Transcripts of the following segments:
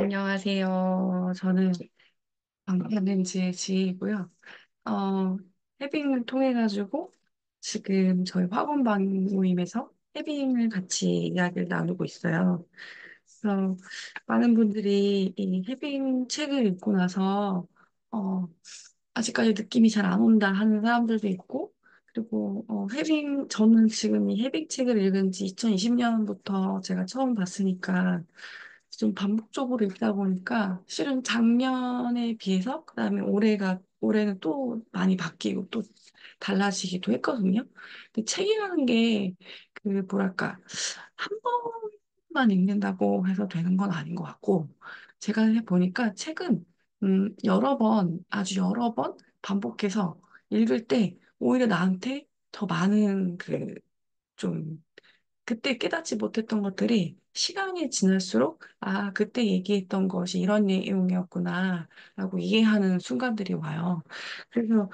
안녕하세요. 저는 방탄렌즈의 지혜이고요. 어, 해빙을 통해가지고 지금 저희 학원방 모임에서 해빙을 같이 이야기를 나누고 있어요. 그래서 많은 분들이 이 해빙 책을 읽고 나서 어, 아직까지 느낌이 잘 안 온다 하는 사람들도 있고, 그리고 저는 지금 이 해빙 책을 읽은 지 2020년부터 제가 처음 봤으니까 좀 반복적으로 읽다 보니까 실은 작년에 비해서 그다음에 올해는 또 많이 바뀌고 또 달라지기도 했거든요. 근데 책이라는 게 그 뭐랄까 한 번만 읽는다고 해서 되는 건 아닌 것 같고 제가 보니까 책은 아주 여러 번 반복해서 읽을 때 오히려 나한테 더 많은 좀 그때 깨닫지 못했던 것들이 시간이 지날수록, 아, 그때 얘기했던 것이 이런 내용이었구나, 라고 이해하는 순간들이 와요. 그래서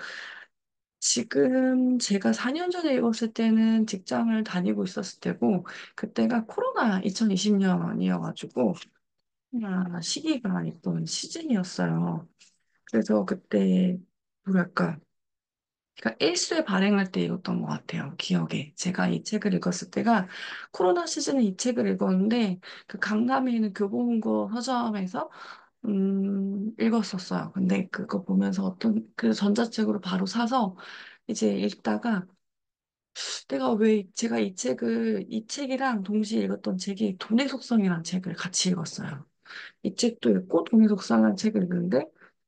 지금 제가 4년 전에 읽었을 때는 직장을 다니고 있었을 때고, 그때가 코로나 2020년이어가지고, 시기가 있던 시즌이었어요. 그래서 그때, 뭐랄까, 그러니까 일수에 발행할 때 읽었던 것 같아요. 기억에. 제가 이 책을 읽었을 때가 코로나 시즌에 이 책을 읽었는데 그 강남에 있는 교보문고 서점에서 읽었었어요. 근데 그거 보면서 그 전자책으로 바로 사서 이제 읽다가 내가 왜 제가 이 책이랑 동시에 읽었던 책이 돈의 속성이라는 책을 같이 읽었어요. 이 책도 읽고 돈의 속성이라는 책을 읽는데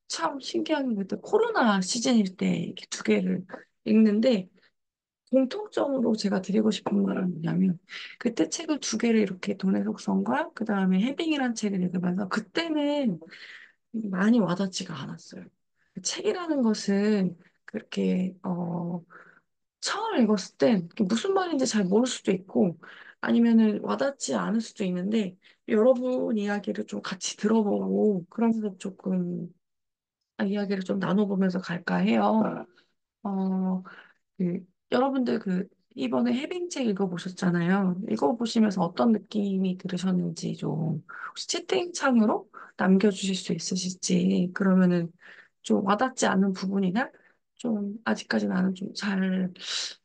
참 신기한 게 그때 코로나 시즌일 때 이렇게 두 개를 읽는데 공통점으로 제가 드리고 싶은 말은 뭐냐면, 그때 책을 두 개를 이렇게 돈의 속성과 그 다음에 해빙이란 책을 읽으면서 그때는 많이 와닿지가 않았어요. 책이라는 것은 그렇게, 처음 읽었을 땐 무슨 말인지 잘 모를 수도 있고, 아니면은 와닿지 않을 수도 있는데, 여러분 이야기를 좀 같이 들어보고, 그러면서 조금 이야기를 좀 나눠보면서 갈까 해요. 어, 여러분들 이번에 해빙책 읽어보셨잖아요. 읽어보시면서 어떤 느낌이 들으셨는지 좀 혹시 채팅창으로 남겨주실 수 있으실지 그러면은 좀 와닿지 않는 부분이나 좀 아직까지 나는 좀 잘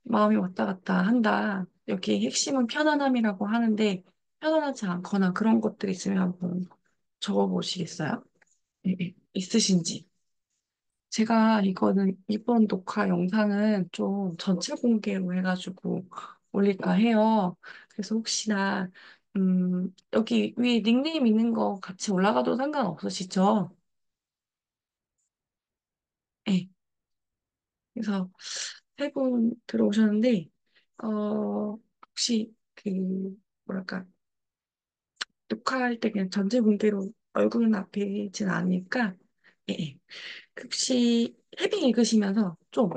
마음이 왔다 갔다 한다. 여기 핵심은 편안함이라고 하는데 편안하지 않거나 그런 것들이 있으면 한번 적어보시겠어요? 네, 네. 있으신지. 제가 이번 녹화 영상은 좀 전체 공개로 해가지고 올릴까 해요. 그래서 혹시나, 여기 위에 닉네임 있는 거 같이 올라가도 상관없으시죠? 네. 그래서 세 분 들어오셨는데, 혹시 뭐랄까, 녹화할 때 그냥 전체 공개로 얼굴은 앞에 있진 않으니까, 예, 예. 혹시 해빙 읽으시면서 좀,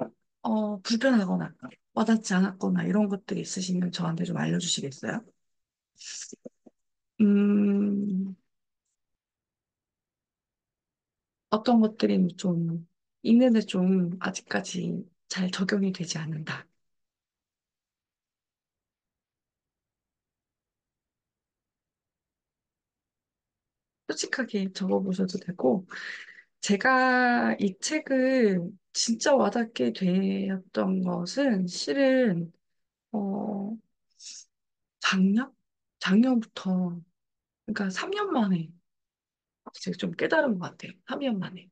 불편하거나 와닿지 않았거나 이런 것들이 있으시면 저한테 좀 알려주시겠어요? 음, 어떤 것들이 좀 읽는데 좀 아직까지 잘 적용이 되지 않는다. 솔직하게 적어보셔도 되고, 제가 이 책을 진짜 와닿게 되었던 것은 실은, 어, 작년? 작년부터, 그러니까 3년 만에 제가 좀 깨달은 것 같아요. 3년 만에.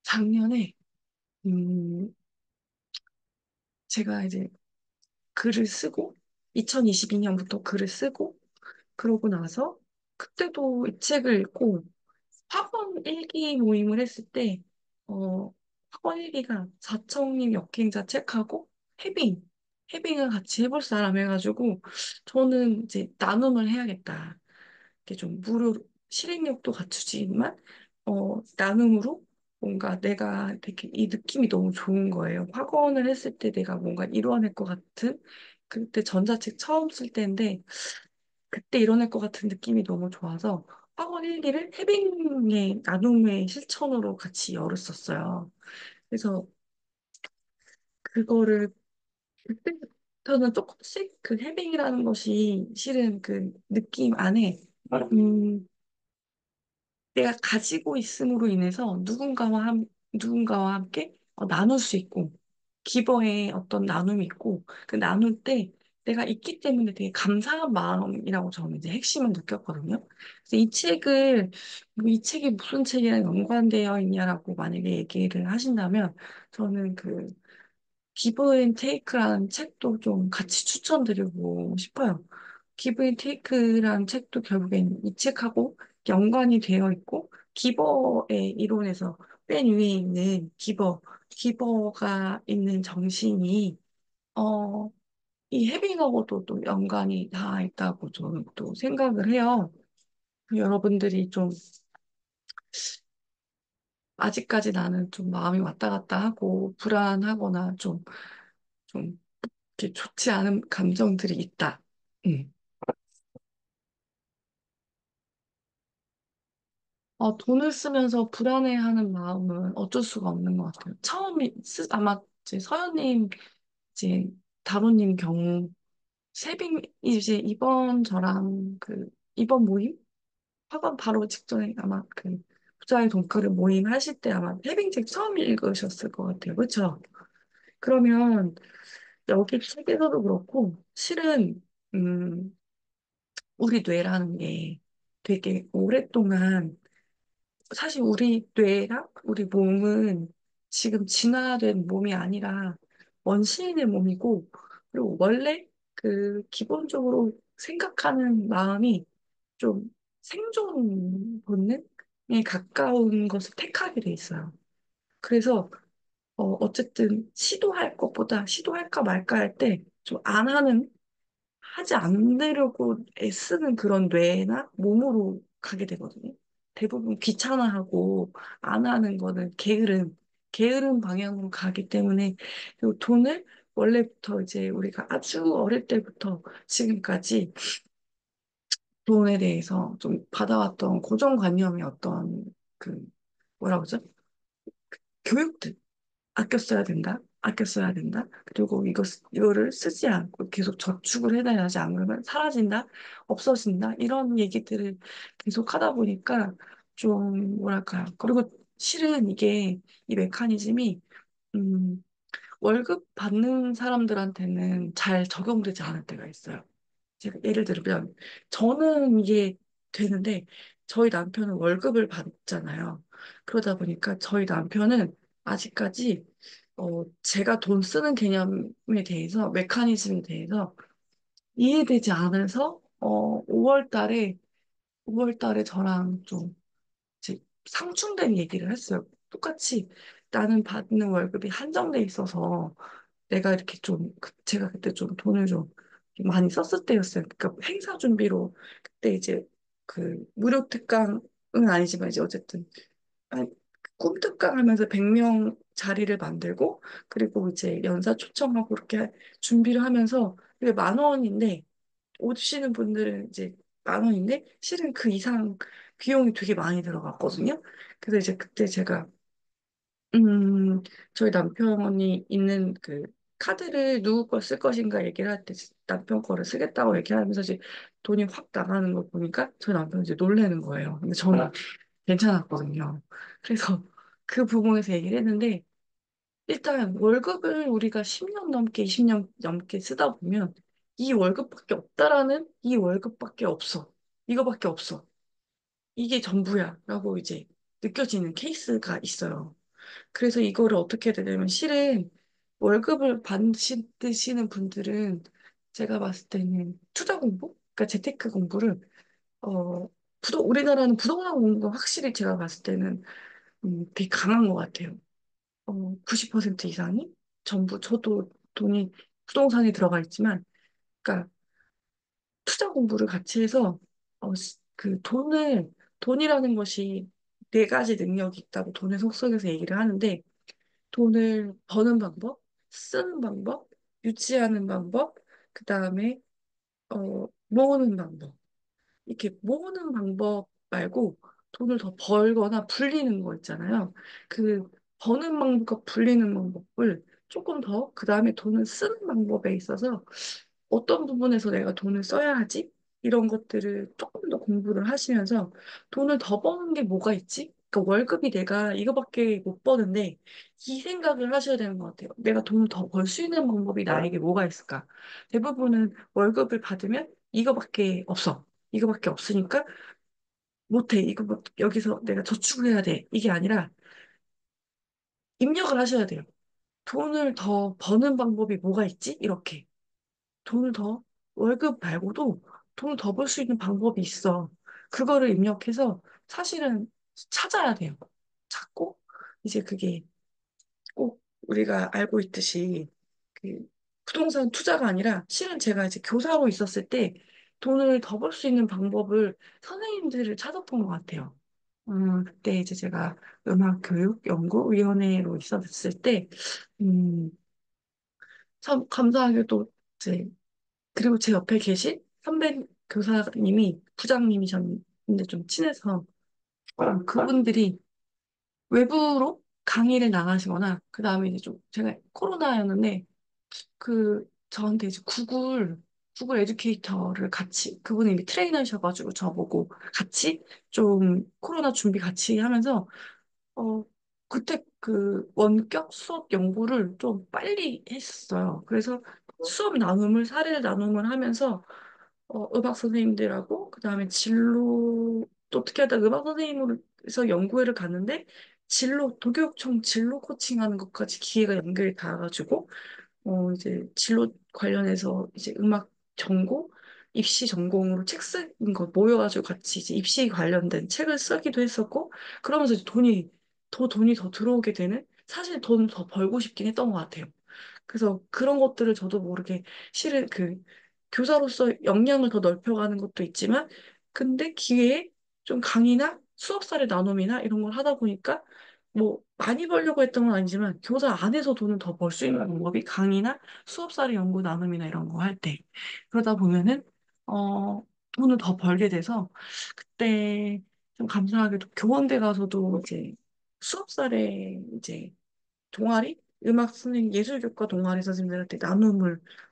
작년에, 음, 제가 이제 글을 쓰고, 2022년부터 글을 쓰고, 그러고 나서, 그때도 이 책을 읽고, 학원 일기 모임을 했을 때, 어, 학원 일기가 자청님 역행자 책하고, 해빙, 해빙을 같이 해볼 사람 해가지고, 저는 이제 나눔을 해야겠다. 이렇게 좀 실행력도 갖추지만 나눔으로 뭔가 내가 되게 이 느낌이 너무 좋은 거예요. 학원을 했을 때 내가 뭔가 이뤄낼 것 같은 그때 전자책 처음 쓸 때인데 그때 이뤄낼 것 같은 느낌이 너무 좋아서 학원 일기를 해빙의 나눔의 실천으로 같이 열었었어요. 그래서 그거를 그때부터는 조금씩 그 해빙이라는 것이 실은 그 느낌 안에 내가 가지고 있음으로 인해서 누군가와 함께 나눌 수 있고, 기버의 어떤 나눔이 있고, 그 나눌 때 내가 있기 때문에 되게 감사한 마음이라고 저는 이제 핵심을 느꼈거든요. 그래서 이 책이 무슨 책이랑 연관되어 있냐라고 만약에 얘기를 하신다면, 저는 그 기브 앤 테이크라는 책도 좀 같이 추천드리고 싶어요. 기브 앤 테이크라는 책도 결국엔 이 책하고 연관이 되어 있고, 기버의 이론에서 맨 위에 있는 기버가 있는 정신이, 어, 이 해빙하고도 또 연관이 다 있다고 저는 또 생각을 해요. 여러분들이 좀, 아직까지 나는 좀 마음이 왔다 갔다 하고, 불안하거나 좀, 이렇게 좋지 않은 감정들이 있다. 음. 돈을 쓰면서 불안해하는 마음은 어쩔 수가 없는 것 같아요. 아마 이제 서현님, 이제 다로님 경우, 이제 저랑 이번 모임? 학원 바로 직전에 아마 부자의 돈가를 모임 하실 때 아마 세빙책 처음 읽으셨을 것 같아요. 그렇죠? 그러면 여기 책에서도 그렇고, 실은, 음, 우리 뇌라는 게 되게 오랫동안 사실 우리 뇌랑 우리 몸은 지금 진화된 몸이 아니라 원시인의 몸이고, 그리고 원래 기본적으로 생각하는 마음이 좀 생존 본능에 가까운 것을 택하게 돼 있어요. 그래서 어쨌든 시도할 것보다 시도할까 말까 할 때 좀 안 하지 않으려고 애쓰는 그런 뇌나 몸으로 가게 되거든요. 대부분 귀찮아하고 안 하는 거는 게으른 방향으로 가기 때문에 그리고 돈을 원래부터 이제 우리가 아주 어릴 때부터 지금까지 돈에 대해서 좀 받아왔던 고정관념이 어떤 그 뭐라고 그러죠? 교육들. 아껴 써야 된다. 아껴 써야 된다. 그리고 이거를 쓰지 않고 계속 저축을 해놔야지 안 그러면 사라진다. 없어진다. 이런 얘기들을 계속 하다 보니까 좀 뭐랄까요. 그리고 실은 이 메커니즘이 음, 월급 받는 사람들한테는 잘 적용되지 않을 때가 있어요. 제가 예를 들면 저는 이게 되는데 저희 남편은 월급을 받잖아요. 그러다 보니까 저희 남편은 아직까지 제가 돈 쓰는 개념에 대해서 메커니즘에 대해서 이해되지 않아서 5월 달에 저랑 좀 이제 상충된 얘기를 했어요. 똑같이 나는 받는 월급이 한정돼 있어서 내가 이렇게 제가 그때 좀 돈을 좀 많이 썼을 때였어요. 그러니까 행사 준비로 그때 이제 무료 특강은 아니지만 이제 어쨌든 한 꿈특강 하면서 100명 자리를 만들고 그리고 이제 연사 초청하고 그렇게 준비를 하면서 이게 10,000원인데 오시는 분들은 이제 10,000원인데 실은 그 이상 비용이 되게 많이 들어갔거든요. 그래서 이제 그때 제가 음, 저희 남편이 있는 카드를 누구 거 쓸 것인가 얘기를 할 때 남편 거를 쓰겠다고 얘기하면서 이제 돈이 확 나가는 거 보니까 저희 남편이 이제 놀라는 거예요. 근데 저는 괜찮았거든요. 그래서 그 부분에서 얘기를 했는데 일단 월급을 우리가 10년 넘게 20년 넘게 쓰다 보면 이 월급밖에 없어. 이거밖에 없어. 이게 전부야. 라고 이제 느껴지는 케이스가 있어요. 그래서 이거를 어떻게 해야 되냐면 실은 월급을 받으시는 분들은 제가 봤을 때는 투자 공부? 그러니까 재테크 공부를 우리나라는 부동산 공부가 확실히 제가 봤을 때는 되게 강한 것 같아요. 90% 이상이 전부 저도 돈이 부동산에 들어가 있지만 그러니까 투자 공부를 같이 해서 돈이라는 것이 네 가지 능력이 있다고 돈의 속성에서 얘기를 하는데 돈을 버는 방법, 쓰는 방법, 유지하는 방법, 그 다음에 모으는 방법. 이렇게 모으는 방법 말고 돈을 더 벌거나 불리는 거 있잖아요. 그 버는 방법과 불리는 방법을 조금 더, 그 다음에 돈을 쓰는 방법에 있어서 어떤 부분에서 내가 돈을 써야 하지? 이런 것들을 조금 더 공부를 하시면서 돈을 더 버는 게 뭐가 있지? 그러니까 월급이 내가 이거밖에 못 버는데 이 생각을 하셔야 되는 것 같아요. 내가 돈을 더 벌 수 있는 방법이 나에게 뭐가 있을까? 대부분은 월급을 받으면 이거밖에 없어. 이거밖에 없으니까 못해. 이거 뭐 여기서 내가 저축을 해야 돼. 이게 아니라 입력을 하셔야 돼요. 돈을 더 버는 방법이 뭐가 있지? 이렇게. 돈을 더, 월급 말고도 돈을 더 벌 수 있는 방법이 있어. 그거를 입력해서 사실은 찾아야 돼요. 찾고, 이제 그게 꼭 우리가 알고 있듯이 그 부동산 투자가 아니라 실은 제가 이제 교사로 있었을 때 돈을 더 벌 수 있는 방법을 선생님들을 찾았던 것 같아요. 그때 이제 제가 음악교육연구위원회로 있었을 때, 음, 참 감사하게도 이제 그리고 제 옆에 계신 선배 교사님이 부장님이셨는데 좀 친해서 그분들이 외부로 강의를 나가시거나 그 다음에 이제 좀 제가 코로나였는데 저한테 이제 구글 에듀케이터를 같이 그분이 이미 트레이너셔가지고 저보고 같이 좀 코로나 준비 같이 하면서 어 그때 그 원격 수업 연구를 좀 빨리 했어요. 그래서 수업 나눔을 사례를 나눔을 하면서 음악 선생님들하고 그다음에 진로 또 어떻게 하다 음악 선생님으로서 연구회를 갔는데 도교육청 진로 코칭하는 것까지 기회가 연결이 닿아가지고 이제 진로 관련해서 이제 음악 전공, 입시 전공으로 책 쓰는 거 모여가지고 같이 이제 입시 관련된 책을 쓰기도 했었고, 그러면서 이제 돈이 더 들어오게 되는, 사실 돈 더 벌고 싶긴 했던 것 같아요. 그래서 그런 것들을 저도 모르게 실은 교사로서 역량을 더 넓혀가는 것도 있지만, 근데 기회에 좀 강의나 수업사례 나눔이나 이런 걸 하다 보니까 뭐 많이 벌려고 했던 건 아니지만 교사 안에서 돈을 더 벌 수 있는 방법이 강의나 수업사례 연구 나눔이나 이런 거 할 때. 그러다 보면은 돈을 더 벌게 돼서 그때 좀 감사하게도 교원대 가서도 이제 수업사례 이제 동아리? 음악 선생님, 예술교과 동아리 선생님들한테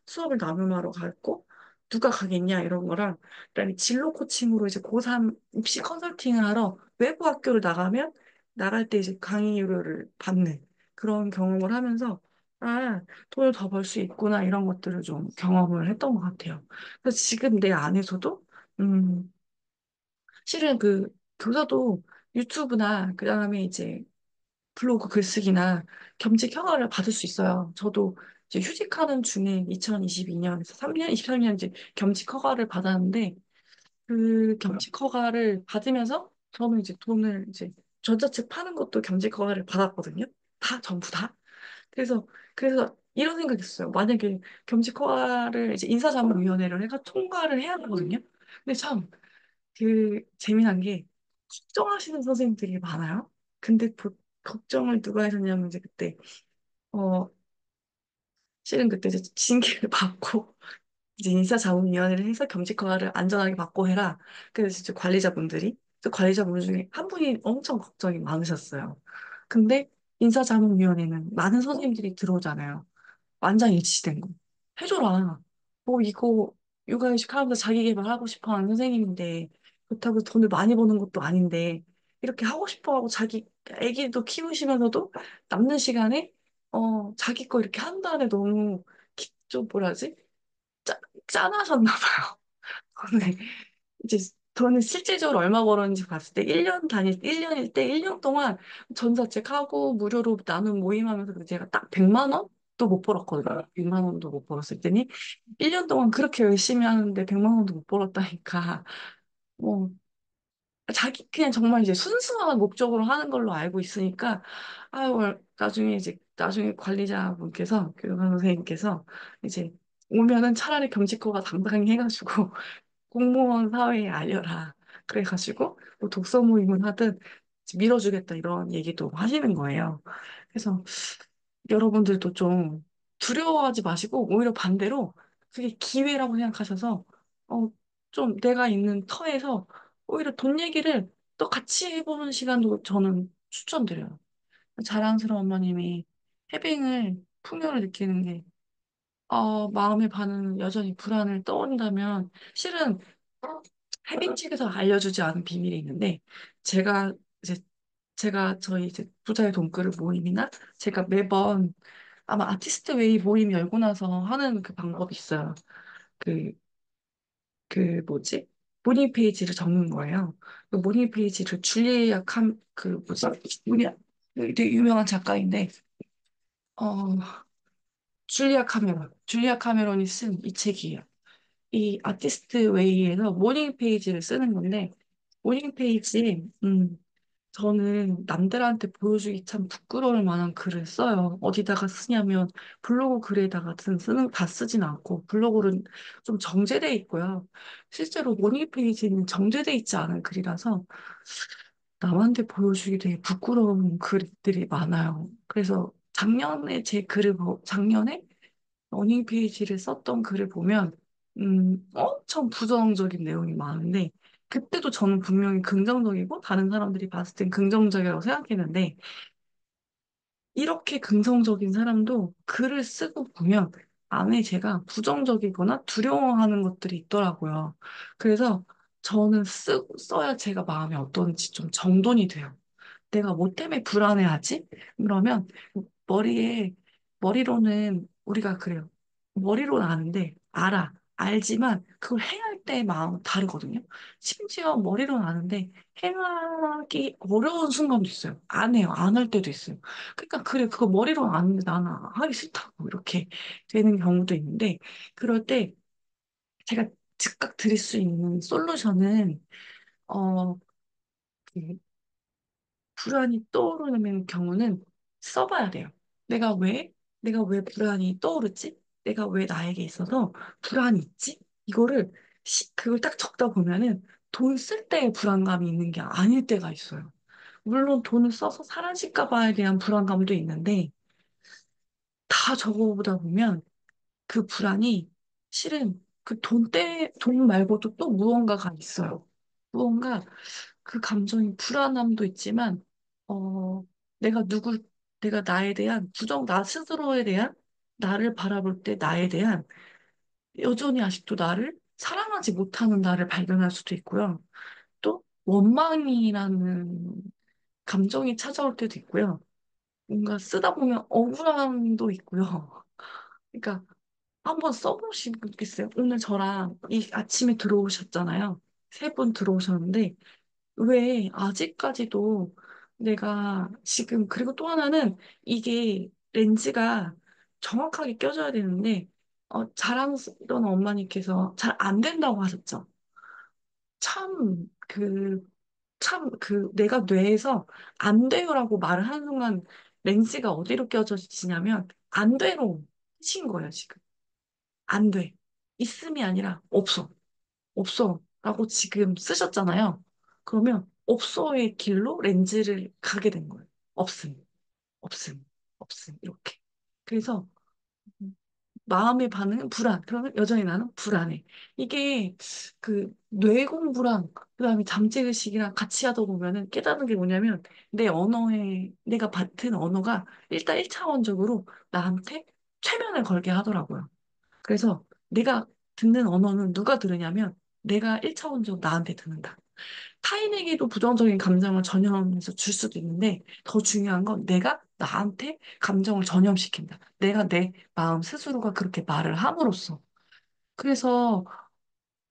수업을 나눔하러 갔고, 누가 가겠냐, 이런 거랑, 그다음에 진로 코칭으로 이제 고3 입시 컨설팅을 하러 외부 학교를 나갈 때 이제 강의료를 받는 그런 경험을 하면서, 아, 돈을 더 벌 수 있구나, 이런 것들을 좀 경험을 했던 것 같아요. 그래서 지금 내 안에서도, 음, 실은 교사도 유튜브나, 그 다음에 이제 블로그 글쓰기나 겸직 허가를 받을 수 있어요. 저도 이제 휴직하는 중에 2022년에서 3년, 23년 이제 겸직 허가를 받았는데 그 겸직 허가를 받으면서 저는 이제 돈을 이제 전자책 파는 것도 겸직 허가를 받았거든요. 다, 전부 다. 그래서, 그래서 이런 생각이 있어요. 만약에 겸직 허가를 이제 인사자문위원회를 해가 통과를 해야 하거든요. 근데 참 재미난 게 걱정하시는 선생님들이 많아요. 근데 걱정을 누가 하셨냐면 이제 그때 어 실은 그때 이제 징계를 받고 이제 인사자문위원회를 해서 겸직 허가를 안전하게 받고 해라. 그래서 이제 그 관리자분 중에 한 분이 엄청 걱정이 많으셨어요. 근데 인사자문위원회는 많은 선생님들이 들어오잖아요. 만장일치된 거. 해줘라. 뭐 이거 육아휴직 하면서 자기 개발하고 싶어 하는 선생님인데 그렇다고 돈을 많이 버는 것도 아닌데 이렇게 하고 싶어 하고 자기 애기도 키우시면서도 남는 시간에 자기 거 이렇게 한다는데 너무 좀 뭐라 하지? 짠하셨나 봐요. 네. 이제 저는 실질적으로 얼마 벌었는지 봤을 때 1년일 때 1년 동안 전자책 하고 무료로 나눔 모임하면서 제가 딱 100만 원도 못 벌었거든요. 100만 원도 못 벌었을 때니 1년 동안 그렇게 열심히 하는데 100만 원도 못 벌었다니까. 뭐 그냥 정말 이제 순수한 목적으로 하는 걸로 알고 있으니까 나중에 관리자분께서 교감 선생님께서 이제 오면은 차라리 겸직커가 당당히 해가지고 공무원 사회에 알려라. 그래가지고 뭐 독서 모임을 하든 밀어주겠다 이런 얘기도 하시는 거예요. 그래서 여러분들도 좀 두려워하지 마시고 오히려 반대로 그게 기회라고 생각하셔서 어, 좀 내가 있는 터에서 오히려 돈 얘기를 또 같이 해보는 시간도 저는 추천드려요. 자랑스러운 어머님이 풍요를 느끼는 게 마음의 반은 여전히 불안을 떠온다면 실은 해빙 측에서 알려주지 않은 비밀이 있는데, 제가 이제 제가 저희 이제 부자의 돈그릇 모임이나 제가 매번 아마 아티스트 웨이 모임 열고 나서 하는 그 방법이 있어요. 그, 그 뭐지? 모닝 페이지를 적는 거예요. 그 모닝 페이지를 줄리아 그 뭐지? 뭐냐? 그 되게 유명한 작가인데, 줄리아 카메론. 줄리아 카메론이 쓴 이 책이에요. 이 아티스트 웨이에서 모닝 페이지를 쓰는 건데, 모닝 페이지, 저는 남들한테 보여주기 참 부끄러울 만한 글을 써요. 어디다가 쓰냐면 블로그 글에다가 다 쓰진 않고 블로그는 좀 정제돼 있고요. 실제로 모닝 페이지는 정제돼 있지 않은 글이라서 남한테 보여주기 되게 부끄러운 글들이 많아요. 그래서 작년에 러닝 페이지를 썼던 글을 보면, 엄청 부정적인 내용이 많은데, 그때도 저는 분명히 긍정적이고, 다른 사람들이 봤을 땐 긍정적이라고 생각했는데, 이렇게 긍정적인 사람도 글을 쓰고 보면, 안에 제가 부정적이거나 두려워하는 것들이 있더라고요. 그래서 저는 써야 제가 마음이 어떤지 좀 정돈이 돼요. 내가 뭐 때문에 불안해하지? 그러면 머리에, 머리로는 우리가 그래요. 머리로는 아는데, 알지만 그걸 행할 때의 마음은 다르거든요. 심지어 머리로는 아는데, 행하기 어려운 순간도 있어요. 안 해요. 안 할 때도 있어요. 그러니까, 그래, 그거 머리로는 아는데 나는 하기 싫다고 이렇게 되는 경우도 있는데, 그럴 때 제가 즉각 드릴 수 있는 솔루션은, 어, 그 불안이 떠오르는 경우는 써봐야 돼요. 내가 왜? 내가 왜 불안이 떠오르지? 내가 왜 나에게 있어서 불안이 있지? 그걸 딱 적다 보면은 돈 쓸 때의 불안감이 있는 게 아닐 때가 있어요. 물론 돈을 써서 사라질까 봐에 대한 불안감도 있는데 다 적어보다 보면 그 불안이 실은 돈 말고도 또 무언가가 있어요. 무언가 그 감정이 불안함도 있지만, 어, 내가 누굴, 내가 나에 대한 나 스스로에 대한 나를 바라볼 때 나에 대한 여전히 아직도 나를 사랑하지 못하는 나를 발견할 수도 있고요. 또 원망이라는 감정이 찾아올 때도 있고요. 뭔가 쓰다 보면 억울함도 있고요. 그러니까 한번 써보시겠어요? 오늘 저랑 이 아침에 들어오셨잖아요. 세 분 들어오셨는데, 왜 아직까지도 내가 지금, 그리고 또 하나는 이게 렌즈가 정확하게 껴져야 되는데, 자랑스러운 엄마님께서 잘 안 된다고 하셨죠? 참, 내가 뇌에서 안 돼요라고 말을 하는 순간 렌즈가 어디로 껴져지냐면, 안 돼로 친 거예요, 지금. 안 돼. 있음이 아니라 없어. 없어. 라고 지금 쓰셨잖아요. 그러면 없어의 길로 렌즈를 가게 된 거예요. 없음, 없음, 없음. 이렇게. 그래서 마음의 반응은 불안. 그러면 여전히 나는 불안해. 이게 그 뇌공부랑 그다음에 잠재의식이랑 같이 하다 보면은 깨닫는 게 뭐냐면 내가 맡은 언어가 일단 1차원적으로 나한테 최면을 걸게 하더라고요. 그래서 내가 듣는 언어는 누가 들으냐면 내가 1차원적으로 나한테 듣는다. 타인에게도 부정적인 감정을 전염해서 줄 수도 있는데 더 중요한 건 내가 나한테 감정을 전염시킨다. 내가 내 마음 스스로가 그렇게 말을 함으로써. 그래서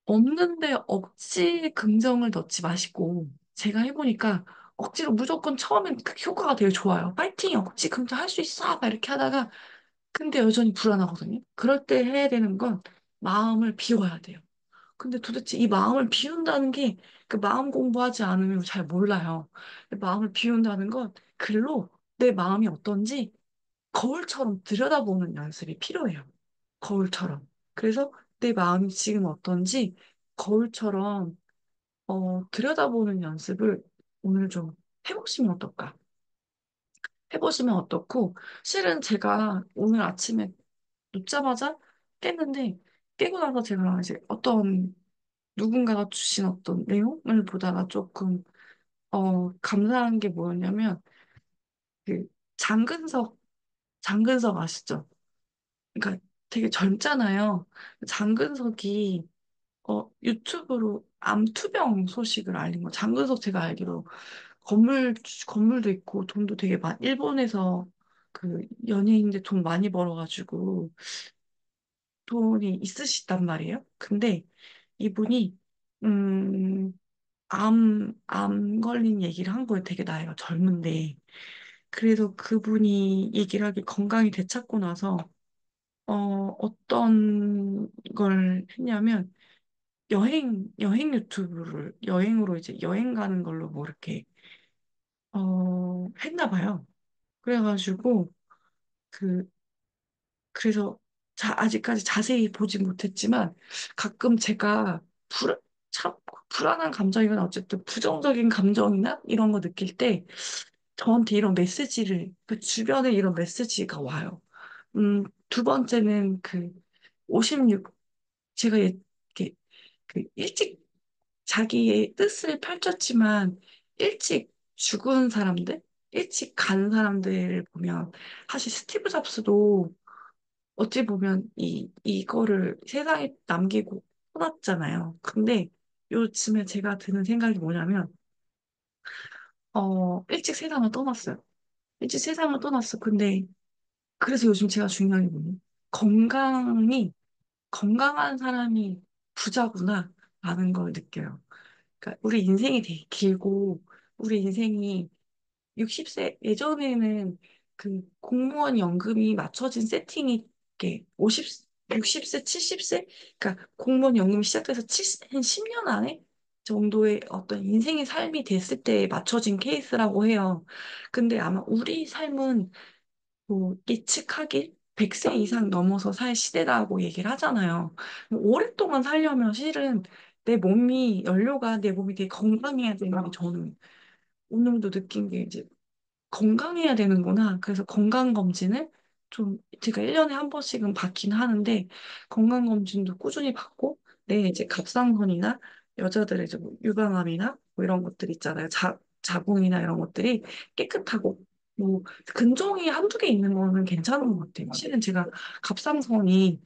없는데 억지 긍정을 넣지 마시고 제가 해보니까 억지로 무조건 처음엔 그 효과가 되게 좋아요. 파이팅! 억지 긍정 할 수 있어! 막 이렇게 하다가 근데 여전히 불안하거든요. 그럴 때 해야 되는 건 마음을 비워야 돼요. 근데 도대체 이 마음을 비운다는 게 그 마음 공부하지 않으면 잘 몰라요. 마음을 비운다는 건 글로 내 마음이 어떤지 거울처럼 들여다보는 연습이 필요해요. 거울처럼. 그래서 내 마음이 지금 어떤지 거울처럼 들여다보는 연습을 오늘 좀 해보시면 어떨까? 해보시면 어떻고 실은 제가 오늘 아침에 눕자마자 깼는데 깨고 나서 제가 이제 누군가가 주신 어떤 내용을 보다가 조금 감사한 게 뭐였냐면 그 장근석 장근석 아시죠? 그러니까 되게 젊잖아요. 장근석이 유튜브로 암투병 소식을 알린 거. 장근석 제가 알기로 건물, 건물도 있고 돈도 되게 일본에서 그 연예인들 돈 많이 벌어가지고 돈이 있으시단 말이에요. 근데 이분이, 음, 암 걸린 얘기를 한 거예요. 되게 나이가 젊은데. 그래서 그분이 얘기를 하길 건강이 되찾고 나서, 어떤 걸 했냐면, 여행 유튜브를, 여행으로 이제 여행 가는 걸로 뭐 이렇게, 했나 봐요. 그래가지고, 그, 그래서 아직까지 자세히 보진 못했지만, 가끔 제가 참, 불안한 감정이거나 어쨌든 부정적인 감정이나 이런 거 느낄 때, 저한테 이런 메시지를, 그 주변에 이런 메시지가 와요. 두 번째는 56, 제가 이렇게 일찍 자기의 뜻을 펼쳤지만 일찍 죽은 사람들, 일찍 간 사람들을 보면 사실 스티브 잡스도 어찌 보면 이거를 세상에 남기고 떠났잖아요. 근데 요즘에 제가 드는 생각이 뭐냐면, 일찍 세상을 떠났어요. 일찍 세상을 떠났어. 근데 그래서 요즘 제가 중요한 게 뭐냐? 건강이, 건강한 사람이 부자구나, 라는 걸 느껴요. 그러니까 우리 인생이 되게 길고, 우리 인생이 60세, 예전에는 공무원 연금이 맞춰진 세팅이 이렇게 60세, 70세? 그러니까 공무원 연금이 시작돼서 한 10년 안에 정도의 어떤 인생의 삶이 됐을 때 맞춰진 케이스라고 해요. 근데 아마 우리 삶은 뭐 예측하길 100세 이상 넘어서 살 시대라고 얘기를 하잖아요. 오랫동안 살려면 실은 내 몸이 되게 건강해야 되는 게 저는 오늘도 느낀 게 이제 건강해야 되는구나. 그래서 건강검진을 좀 제가 1년에 한 번씩은 받긴 하는데 건강검진도 꾸준히 받고 내 이제 갑상선이나 여자들의 이제 뭐 유방암이나 뭐 이런 것들 있잖아요. 자궁이나 이런 것들이 깨끗하고 뭐 근종이 한두 개 있는 거는 괜찮은 것 같아요. 실은 제가 갑상선이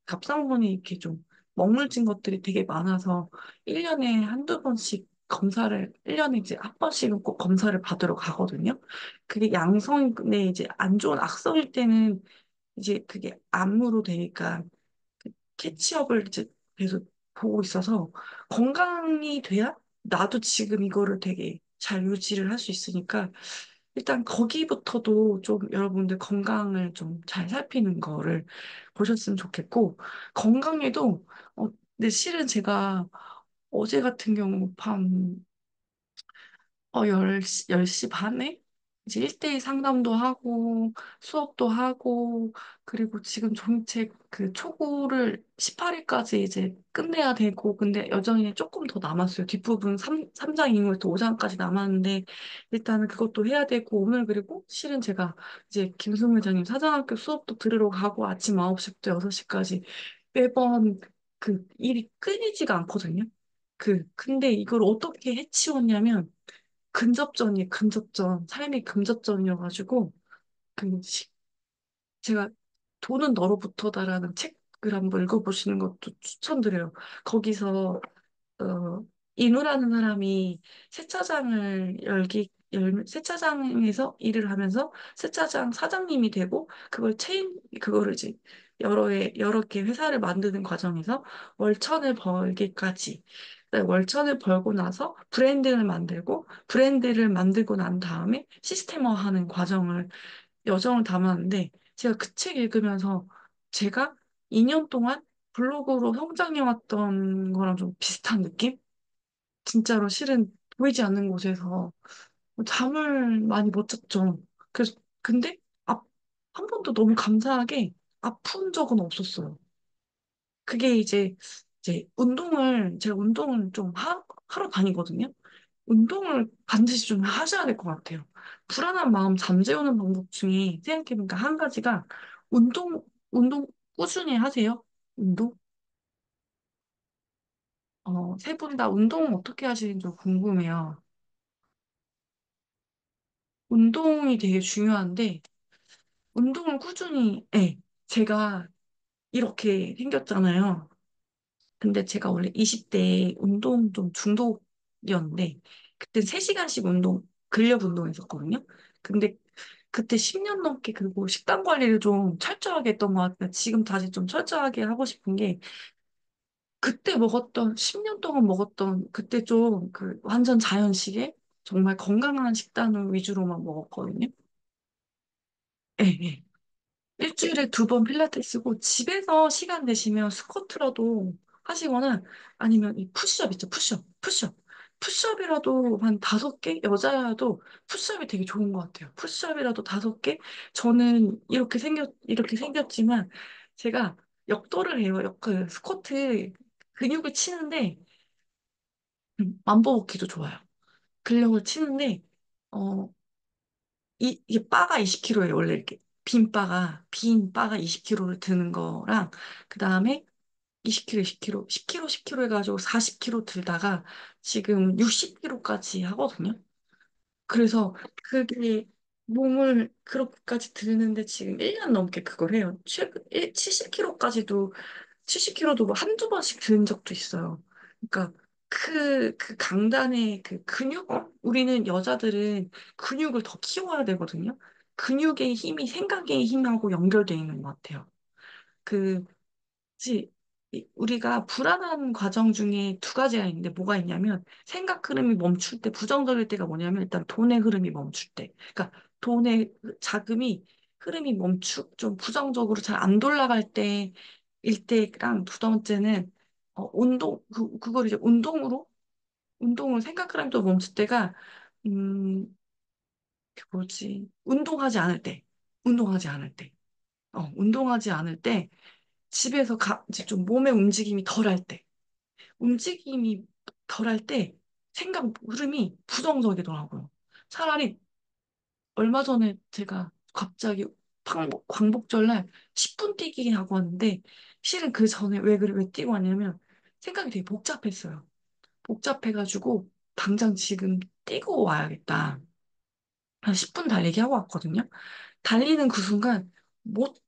갑상선이 이렇게 좀 먹물진 것들이 되게 많아서 1년에 한두 번씩 1년에 이제 한 번씩은 꼭 검사를 받으러 가거든요. 그게 양성에 이제 안 좋은 악성일 때는 이제 그게 암으로 되니까 캐치업을 이제 계속 보고 있어서 건강이 돼야 나도 지금 이거를 되게 잘 유지를 할 수 있으니까 일단 거기부터도 좀 여러분들 건강을 좀 잘 살피는 거를 보셨으면 좋겠고 건강에도 근데 실은 제가 어제 같은 경우 밤 10시 반에 이제 1대1 상담도 하고 수업도 하고 그리고 지금 종이책 초고를 18일까지 이제 끝내야 되고 근데 여전히 조금 더 남았어요. 뒷부분 3장 이후부터 5장까지 남았는데 일단은 그것도 해야 되고 오늘 그리고 실은 제가 이제 김승우 회장님 사장학교 수업도 들으러 가고 아침 9시부터 6시까지 매번 일이 끊이지가 않거든요. 근데 이걸 어떻게 해치웠냐면 삶이 근접전이어가지고, 그, 시- 제가 돈은 너로부터다라는 책을 한번 읽어보시는 것도 추천드려요. 거기서, 인우라는 사람이 세차장에서 일을 하면서 세차장 사장님이 되고, 그거를 이제 여러 개 회사를 만드는 과정에서 월천을 벌기까지, 그다음에 월천을 벌고 나서 브랜드를 만들고 난 다음에 시스템화하는 여정을 담았는데, 제가 그 책 읽으면서 제가 2년 동안 블로그로 성장해왔던 거랑 좀 비슷한 느낌? 진짜로 실은 보이지 않는 곳에서 잠을 많이 못 잤죠. 근데 한 번도 너무 감사하게 아픈 적은 없었어요. 그게 제가 운동을 좀 하러 다니거든요. 운동을 반드시 좀 하셔야 될 것 같아요. 불안한 마음 잠재우는 방법 중에 생각해보니까 한 가지가 운동 꾸준히 하세요. 운동? 세 분 다 운동 어떻게 하시는지 궁금해요. 운동이 되게 중요한데, 제가 이렇게 생겼잖아요. 근데 제가 원래 20대 운동 좀 중독이었는데, 그때 3시간씩 근력 운동했었거든요. 근데 그때 10년 넘게 그리고 식단 관리를 좀 철저하게 했던 것 같아요. 지금 다시 좀 철저하게 하고 싶은 게, 그때 먹었던, 10년 동안 먹었던, 그때 좀 그 완전 자연식의 정말 건강한 식단을 위주로만 먹었거든요. 예, 예. 일주일에 2번 필라테스고 집에서 시간 내시면 스쿼트라도 하시거나 아니면 이 푸시업 있죠, 푸시업. 푸시업이라도 한 5개? 여자여도 푸시업이 되게 좋은 것 같아요. 푸시업이라도 5개? 저는 이렇게 생겼지만 제가 역도를 해요. 그 스쿼트 근육을 치는데 만보 걷기도 좋아요. 근력을 치는데 어, 이게 바가 20kg예요. 원래 이렇게 빈 바가 20kg를 드는 거랑 그 다음에 20kg, 10kg, 10kg 해가지고 40kg 들다가 지금 60kg까지 하거든요. 그래서 그게 몸을 그렇게까지 드는데 지금 1년 넘게 그걸 해요. 최근 70kg까지도 70kg도 뭐 한두 번씩 든 적도 있어요. 그러니까 그 강단의 그 근육, 우리는 여자들은 근육을 더 키워야 되거든요. 근육의 힘이 생각의 힘하고 연결돼 있는 것 같아요. 그 우리가 불안한 과정 중에 2가지가 있는데 뭐가 있냐면 생각 흐름이 멈출 때 부정적일 때가 뭐냐면 일단 돈의 흐름이 멈출 때. 그러니까 돈의 자금이 흐름이 좀 부정적으로 잘 안 돌아갈 때일 때랑 2번째는 그걸 이제 운동을 생각 흐름이 또 멈출 때가 음, 그 뭐지? 운동하지 않을 때. 운동하지 않을 때 집에서 이제 좀 몸의 움직임이 덜할 때. 움직임이 덜할 때 생각 흐름이 부정적이더라고요. 차라리 얼마 전에 제가 갑자기 광복절날 10분 뛰기 하고 왔는데 실은 그 전에 왜 뛰고 왔냐면 생각이 되게 복잡했어요. 복잡해가지고 당장 지금 뛰고 와야겠다. 한 10분 달리기 하고 왔거든요. 달리는 그 순간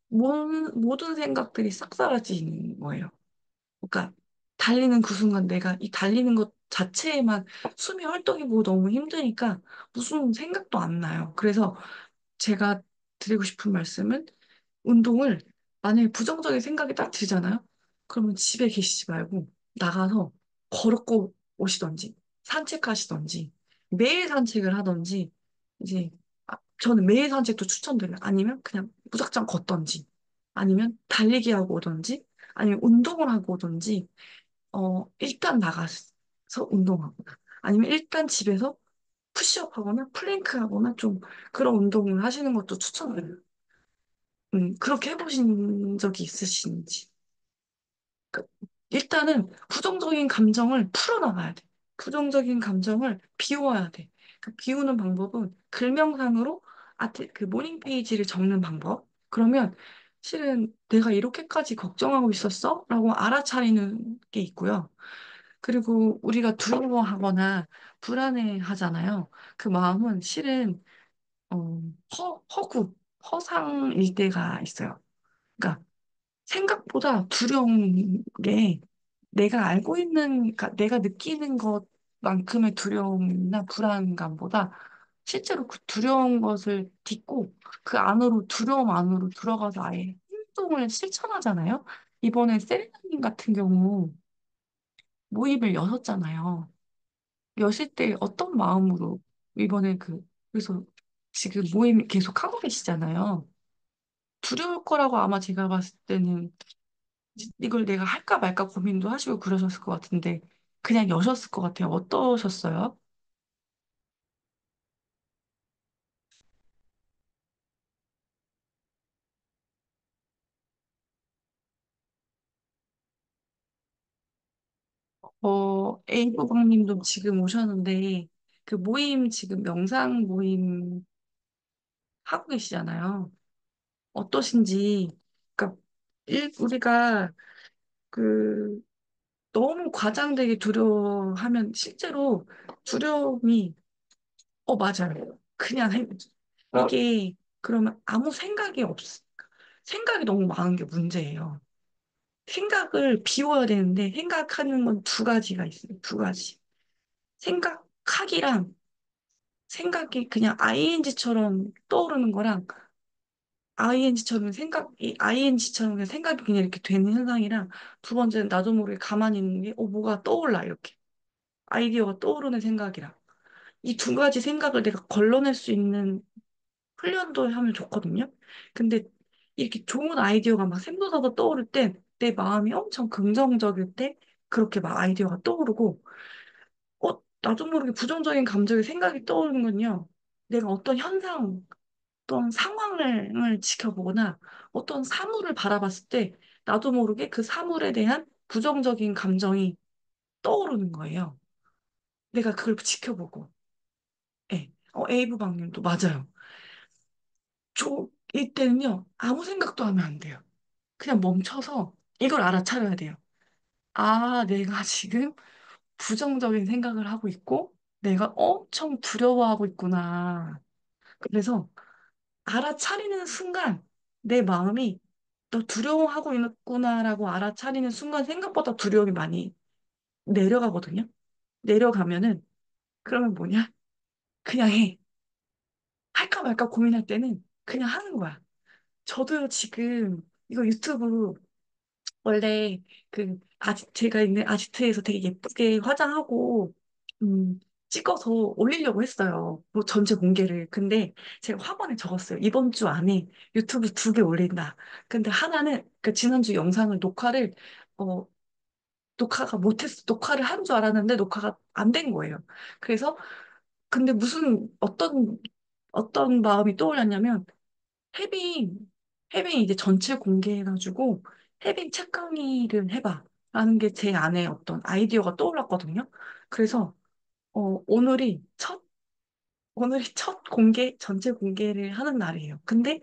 모든 생각들이 싹 사라지는 거예요. 그러니까 달리는 그 순간 내가 이 달리는 것 자체에만 숨이 헐떡이고 너무 힘드니까 무슨 생각도 안 나요. 그래서 제가 드리고 싶은 말씀은 운동을 만약에 부정적인 생각이 딱 들잖아요. 그러면 집에 계시지 말고 나가서 걸었고 오시던지 산책하시던지 매일 산책을 하던지 이제 저는 매일 산책도 추천드려요. 아니면 그냥 무작정 걷던지 아니면 달리기 하고 오던지 아니면 운동을 하고 오던지 일단 나가서 운동하거나 아니면 일단 집에서 푸시업 하거나 플랭크 하거나 좀 그런 운동을 하시는 것도 추천드려요. 그렇게 해보신 적이 있으신지. 그러니까 일단은 부정적인 감정을 풀어나가야 돼. 부정적인 감정을 비워야 돼. 그 비우는 방법은 글명상으로 그 모닝 페이지를 적는 방법. 그러면 실은 내가 이렇게까지 걱정하고 있었어? 라고 알아차리는 게 있고요. 그리고 우리가 두려워하거나 불안해 하잖아요. 그 마음은 실은, 허상일 때가 있어요. 그러니까 생각보다 두려운 게 내가 알고 있는, 그러니까 내가 느끼는 것만큼의 두려움이나 불안감보다 실제로 그 두려운 것을 딛고 그 두려움 안으로 들어가서 아예 행동을 실천하잖아요. 이번에 세리나님 같은 경우 모임을 여셨잖아요. 여실 때 어떤 마음으로 이번에 그래서 지금 모임 계속 하고 계시잖아요. 두려울 거라고 아마 제가 봤을 때는 이걸 내가 할까 말까 고민도 하시고 그러셨을 것 같은데 그냥 여셨을 것 같아요. 어떠셨어요? A부장님도 지금 오셨는데 그 모임 지금 명상 모임 하고 계시잖아요. 어떠신지. 그러니까 우리가 그 너무 과장되게 두려워하면 실제로 두려움이 맞아요. 그냥 이게 그러면 아무 생각이 너무 많은 게 문제예요. 생각을 비워야 되는데 생각하는 건 두 가지가 있어요. 두 가지. 생각하기랑 생각이 그냥 ing처럼 떠오르는 거랑 ing처럼 그냥 생각이 그냥 이렇게 되는 현상이랑 두 번째는 나도 모르게 가만히 있는 게, 뭐가 떠올라, 이렇게. 아이디어가 떠오르는 생각이랑. 이 두 가지 생각을 내가 걸러낼 수 있는 훈련도 하면 좋거든요. 근데 이렇게 좋은 아이디어가 막 샘솟아서 떠오를 때 내 마음이 엄청 긍정적일 때 그렇게 막 아이디어가 떠오르고 나도 모르게 부정적인 감정의 생각이 떠오르는 건요. 내가 어떤 현상, 어떤 상황을 지켜보거나 어떤 사물을 바라봤을 때 나도 모르게 그 사물에 대한 부정적인 감정이 떠오르는 거예요. 내가 그걸 지켜보고. 예. 에이브 방님도 맞아요. 이때는요, 아무 생각도 하면 안 돼요. 그냥 멈춰서 이걸 알아차려야 돼요. 아, 내가 지금 부정적인 생각을 하고 있고, 내가 엄청 두려워하고 있구나. 그래서 알아차리는 순간, 내 마음이 너 두려워하고 있구나라고 알아차리는 순간 생각보다 두려움이 많이 내려가거든요. 내려가면은, 그러면 뭐냐? 그냥 해. 할까 말까 고민할 때는 그냥 하는 거야. 저도요, 지금 이거 유튜브 원래 제가 있는 아지트에서 되게 예쁘게 화장하고, 음, 찍어서 올리려고 했어요. 뭐 전체 공개를. 근데 제가 화반에 적었어요. 이번 주 안에 유튜브 2개 올린다. 근데 하나는, 그 지난주 영상을 어, 녹화가 못했어. 녹화를 한 줄 알았는데 녹화가 안 된 거예요. 그래서, 근데 어떤 마음이 떠올랐냐면, 해빙, 해빙 이제 전체 공개해가지고 해빙 책 강의를 해봐. 라는 게 제 안에 어떤 아이디어가 떠올랐거든요. 그래서, 오늘이 첫 전체 공개를 하는 날이에요. 근데,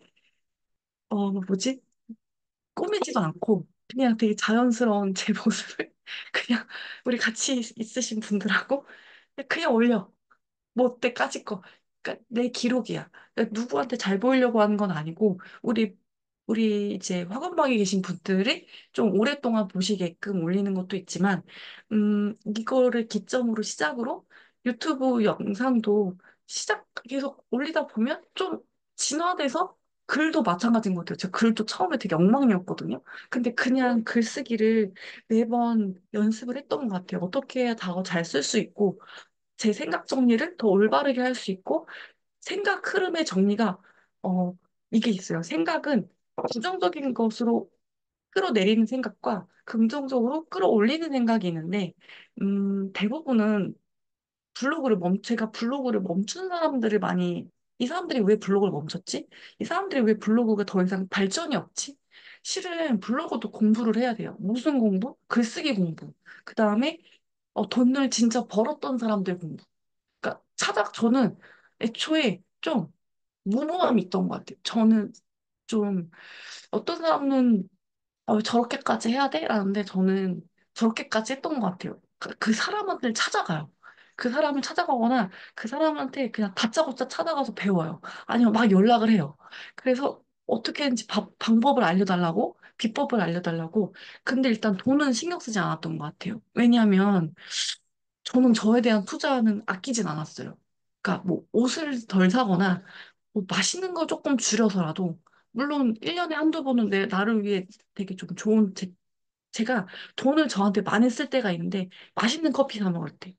뭐지? 꾸미지도 않고, 그냥 되게 자연스러운 제 모습을 그냥 우리 같이 있으신 분들하고 그냥 올려. 뭐 때까지 거. 그러니까 내 기록이야. 그러니까 누구한테 잘 보이려고 하는 건 아니고 우리 이제 학원방에 계신 분들이 좀 오랫동안 보시게끔 올리는 것도 있지만 이거를 기점으로 시작으로 유튜브 영상도 계속 올리다 보면 좀 진화돼서 글도 마찬가지인 것 같아요. 제가 글도 처음에 되게 엉망이었거든요. 근데 그냥 글쓰기를 매번 연습을 했던 것 같아요. 어떻게 해야 더 잘 쓸 수 있고 제 생각 정리를 더 올바르게 할 수 있고, 생각 흐름의 정리가, 어, 이게 있어요. 생각은 부정적인 것으로 끌어내리는 생각과 긍정적으로 끌어올리는 생각이 있는데, 대부분은 제가 블로그를 멈춘 사람들을 이 사람들이 왜 블로그를 멈췄지? 이 사람들이 왜 블로그가 더 이상 발전이 없지? 실은 블로그도 공부를 해야 돼요. 무슨 공부? 글쓰기 공부. 그 다음에 돈을 진짜 벌었던 사람들 공부. 그러니까 저는 애초에 좀 무모함이 있던 것 같아요. 저는 좀 어떤 사람은 저렇게까지 해야 돼? 라는데 저는 저렇게까지 했던 것 같아요. 그 사람한테 찾아가요. 그 사람을 찾아가거나 그 사람한테 그냥 다짜고짜 찾아가서 배워요. 아니면 막 연락을 해요. 그래서 어떻게 하는지 방법을 알려달라고, 비법을 알려달라고. 근데 일단 돈은 신경 쓰지 않았던 것 같아요. 왜냐하면 저는 저에 대한 투자는 아끼진 않았어요. 그러니까 뭐 옷을 덜 사거나 뭐 맛있는 거 조금 줄여서라도 물론 1년에 한두 번은 나를 위해 되게 좀 제가 돈을 저한테 많이 쓸 때가 있는데 맛있는 커피 사 먹을 때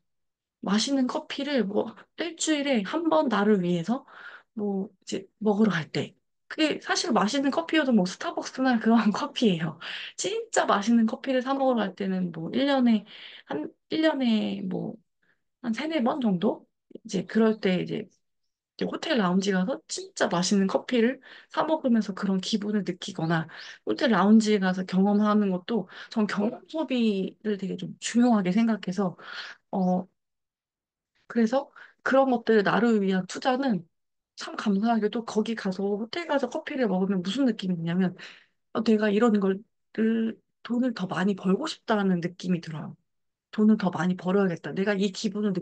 맛있는 커피를 뭐 일주일에 한 번 나를 위해서 뭐 이제 먹으러 갈 때. 그게 사실 맛있는 커피여도 뭐 스타벅스나 그런 커피예요. 진짜 맛있는 커피를 사 먹으러 갈 때는 뭐 1년에 뭐 한 세네 번 정도? 이제 그럴 때 이제 호텔 라운지 가서 진짜 맛있는 커피를 사 먹으면서 그런 기분을 느끼거나 호텔 라운지에 가서 경험하는 것도 전 경험 소비를 되게 좀 중요하게 생각해서 어 그래서 그런 것들 나를 위한 투자는 참 감사하게도 거기 가서 호텔 가서 커피를 먹으면 무슨 느낌이 드냐면 내가 이런 돈을 더 많이 벌고 싶다는 느낌이 들어요. 돈을 더 많이 벌어야겠다. 내가 이 기분을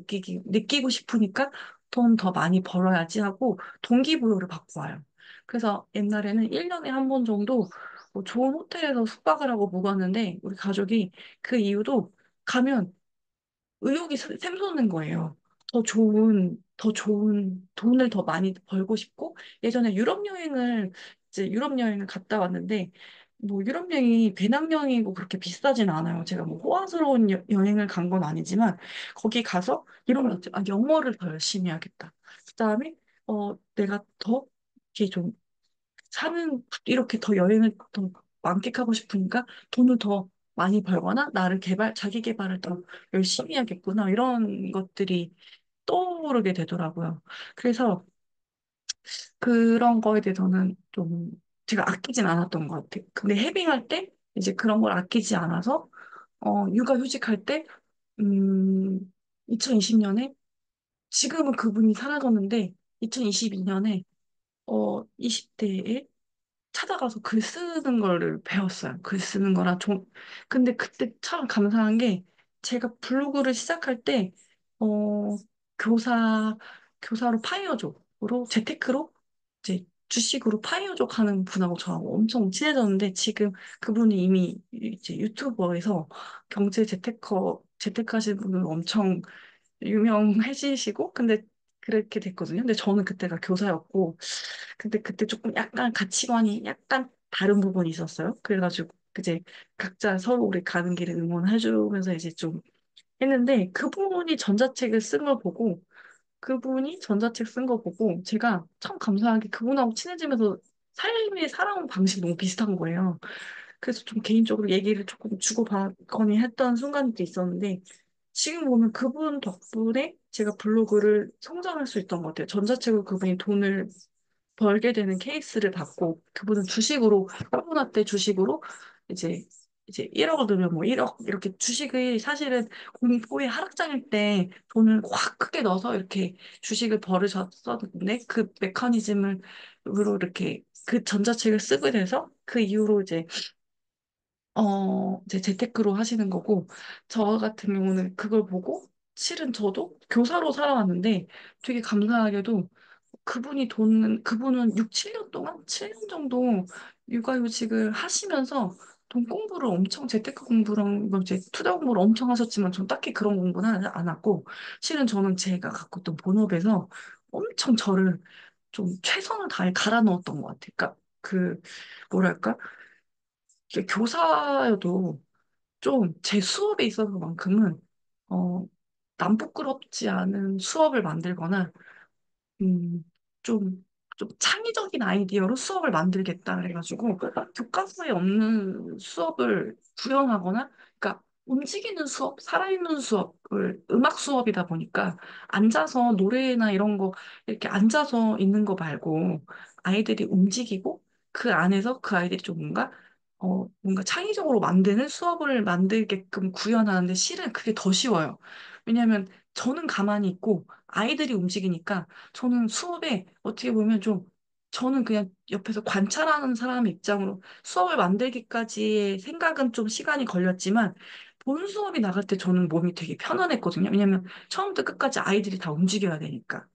느끼고 싶으니까 돈 더 많이 벌어야지 하고 동기부여를 받고 와요. 그래서 옛날에는 1년에 한 번 정도 뭐 좋은 호텔에서 숙박을 하고 묵었는데 우리 가족이 그 이유도 가면 의욕이 샘솟는 거예요. 더 좋은 돈을 더 많이 벌고 싶고, 예전에 유럽 여행을 갔다 왔는데, 뭐 유럽 여행이 배낭여행이고 그렇게 비싸진 않아요. 제가 뭐 호화스러운 여행을 간 건 아니지만, 거기 가서 이런 거 있죠. 아, 영어를 더 열심히 하겠다. 그다음에, 내가 더 이렇게 좀 이렇게 더 여행을 더 만끽하고 싶으니까 돈을 더 많이 벌거나 자기 개발을 더 열심히 해야겠구나. 이런 것들이 떠오르게 되더라고요. 그래서 그런 거에 대해서는 좀 제가 아끼진 않았던 것 같아요. 근데 해빙할 때 이제 그런 걸 아끼지 않아서, 육아휴직할 때, 2020년에 지금은 그분이 사라졌는데, 2022년에, 20대에 찾아가서 글 쓰는 거를 배웠어요. 글 쓰는 거랑 근데 그때 참 감사한 게 제가 블로그를 시작할 때, 어, 교사, 교사로 파이어족으로 재테크로 이제 주식으로 파이어족 하는 분하고 저하고 엄청 친해졌는데 지금 그분이 이미 이제 유튜버에서 재테크 하시는 분은 엄청 유명해지시고 근데 그렇게 됐거든요. 근데 저는 그때가 교사였고 근데 그때 조금 약간 가치관이 약간 다른 부분이 있었어요. 그래가지고 이제 각자 서로 우리 가는 길에 응원해주면서 이제 좀 했는데 그분이 전자책 쓴 거 보고 제가 참 감사한 게 그분하고 친해지면서 삶의 살아온 방식이 너무 비슷한 거예요. 그래서 좀 개인적으로 얘기를 조금 주고받거니 했던 순간도 있었는데 지금 보면 그분 덕분에 제가 블로그를 성장할 수 있던 것 같아요. 전자책으로 그분이 돈을 벌게 되는 케이스를 받고 그분은 코로나 때 주식으로 이제 이제 1억을 들면 뭐 1억 이렇게 주식을 사실은 공포의 하락장일 때 돈을 확 크게 넣어서 이렇게 주식을 벌으셨었는데 그 메커니즘으로 이렇게 그 전자책을 쓰게 돼서 그 이후로 이제 재테크로 하시는 거고 저 같은 경우는 그걸 보고 실은 저도 교사로 살아왔는데 되게 감사하게도 그분은 6, 7년 동안, 7년 정도 육아휴직을 하시면서 돈 공부를 엄청, 재테크 공부랑, 뭐 이제 투자 공부를 엄청 하셨지만, 전 딱히 그런 공부는 안 했고, 실은 저는 제가 갖고 있던 본업에서 엄청 저를 좀 최선을 다해 갈아 넣었던 것 같아요. 그러니까 뭐랄까, 이게 교사여도 좀 제 수업에 있어서만큼은, 어, 남 부끄럽지 않은 수업을 만들거나, 음, 좀, 좀 창의적인 아이디어로 수업을 만들겠다 그래가지고 교과서에 없는 수업을 구현하거나 그러니까 움직이는 수업, 살아있는 수업을 음악 수업이다 보니까 앉아서 노래나 이런 거 이렇게 앉아서 있는 거 말고 아이들이 움직이고 그 안에서 그 아이들이 좀 뭔가 창의적으로 만드는 수업을 만들게끔 구현하는데 실은 그게 더 쉬워요. 왜냐하면 저는 가만히 있고 아이들이 움직이니까 저는 수업에 어떻게 보면 저는 그냥 옆에서 관찰하는 사람 입장으로 수업을 만들기까지의 생각은 좀 시간이 걸렸지만, 본 수업이 나갈 때 저는 몸이 되게 편안했거든요. 왜냐면 처음부터 끝까지 아이들이 다 움직여야 되니까.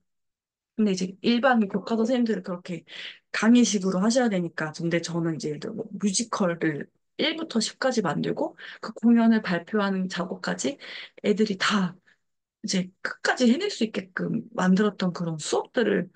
근데 이제 일반 교과 선생님들은 그렇게 강의식으로 하셔야 되니까. 근데 저는 이제 예를 들어 뭐 뮤지컬을 1부터 10까지 만들고 그 공연을 발표하는 작업까지 애들이 다 이제 끝까지 해낼 수 있게끔 만들었던 그런 수업들을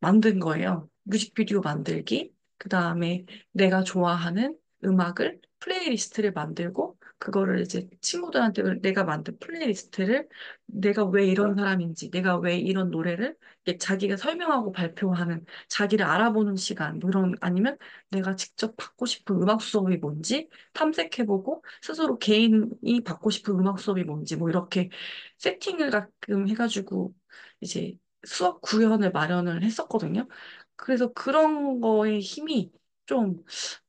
만든 거예요. 뮤직비디오 만들기, 그 다음에 내가 좋아하는 음악을 플레이리스트를 만들고, 그거를 이제 친구들한테 내가 만든 플레이리스트를 내가 왜 이런 사람인지, 내가 왜 이런 노래를 이렇게 자기가 설명하고 발표하는, 자기를 알아보는 시간, 뭐 이런, 아니면 내가 직접 받고 싶은 음악 수업이 뭔지 탐색해보고, 스스로 개인이 받고 싶은 음악 수업이 뭔지, 뭐 이렇게 세팅을 가끔 해가지고, 이제 수업 구현을 마련을 했었거든요. 그래서 그런 거에 힘이 좀,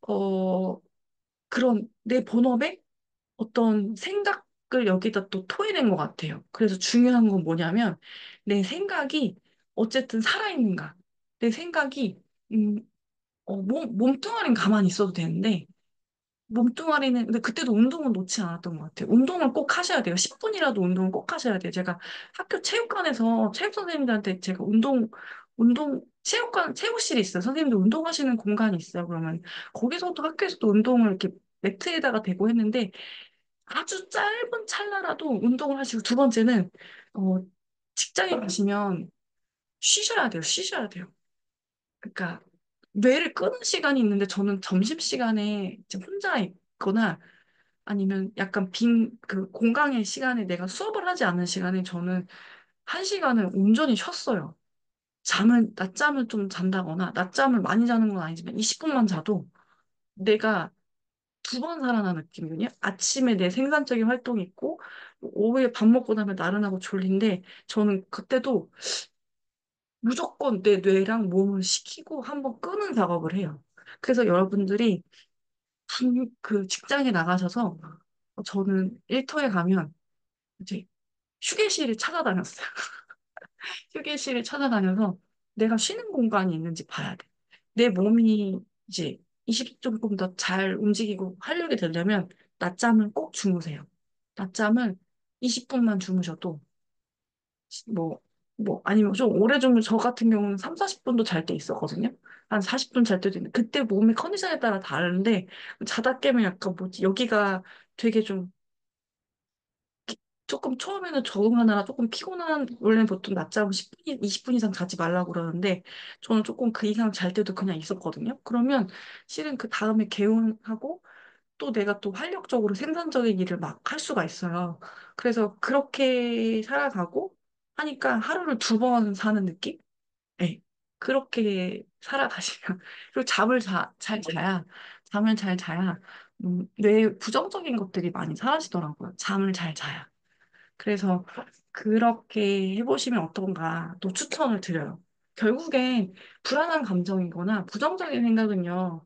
어, 그런 내 본업에 어떤 생각을 여기다 또 토해낸 것 같아요. 그래서 중요한 건 뭐냐면, 내 생각이 어쨌든 살아있는가. 내 생각이, 음, 몸뚱아리는 가만히 있어도 되는데, 근데 그때도 운동은 놓지 않았던 것 같아요. 운동을 꼭 하셔야 돼요. 10분이라도 운동을 꼭 하셔야 돼요. 제가 학교 체육관에서 체육 선생님들한테 제가 운동 체육실이 있어요. 선생님들 운동하시는 공간이 있어요. 그러면 거기서도 학교에서도 운동을 이렇게 매트에다가 대고 했는데 아주 짧은 찰나라도 운동을 하시고 두 번째는 어, 직장에 가시면 쉬셔야 돼요. 쉬셔야 돼요. 그러니까 뇌를 끄는 시간이 있는데 저는 점심시간에 이제 혼자 있거나 아니면 약간 그 공강의 시간에 내가 수업을 하지 않는 시간에 저는 한 시간을 온전히 쉬었어요. 낮잠을 좀 잔다거나, 낮잠을 많이 자는 건 아니지만 20분만 자도 내가 두 번 살아난 느낌이거든요. 아침에 내 생산적인 활동이 있고, 오후에 밥 먹고 나면 나른하고 졸린데, 저는 그때도 무조건 내 뇌랑 몸을 식히고 한번 끄는 작업을 해요. 그래서 여러분들이 그 직장에 나가셔서 저는 일터에 가면 이제 휴게실을 찾아다녔어요. 휴게실을 찾아다녀서 내가 쉬는 공간이 있는지 봐야 돼. 내 몸이 이제 20 조금 더 잘 움직이고 활력이 되려면 낮잠을 꼭 주무세요. 낮잠을 20분만 주무셔도 뭐, 아니면 좀 오래 주면 저 같은 경우는 3, 40분도 잘 때 있었거든요. 한 40분 잘 때도 있는데 그때 몸의 컨디션에 따라 다른데 자다 깨면 약간 뭐지 여기가 되게 좀 조금 처음에는 적응하느라 조금 피곤한, 원래는 보통 낮잠을 10분, 20분 이상 자지 말라고 그러는데, 저는 조금 그 이상 잘 때도 그냥 있었거든요. 그러면 실은 그 다음에 개운하고, 또 내가 또 활력적으로 생산적인 일을 막 할 수가 있어요. 그래서 그렇게 살아가고 하니까 하루를 두 번 사는 느낌? 네. 그렇게 살아가시면. 그리고 잘 자야, 잠을 잘 자야, 뇌 부정적인 것들이 많이 사라지더라고요. 잠을 잘 자야. 그래서 그렇게 해보시면 어떤가 또 추천을 드려요. 결국엔 불안한 감정이거나 부정적인 생각은요,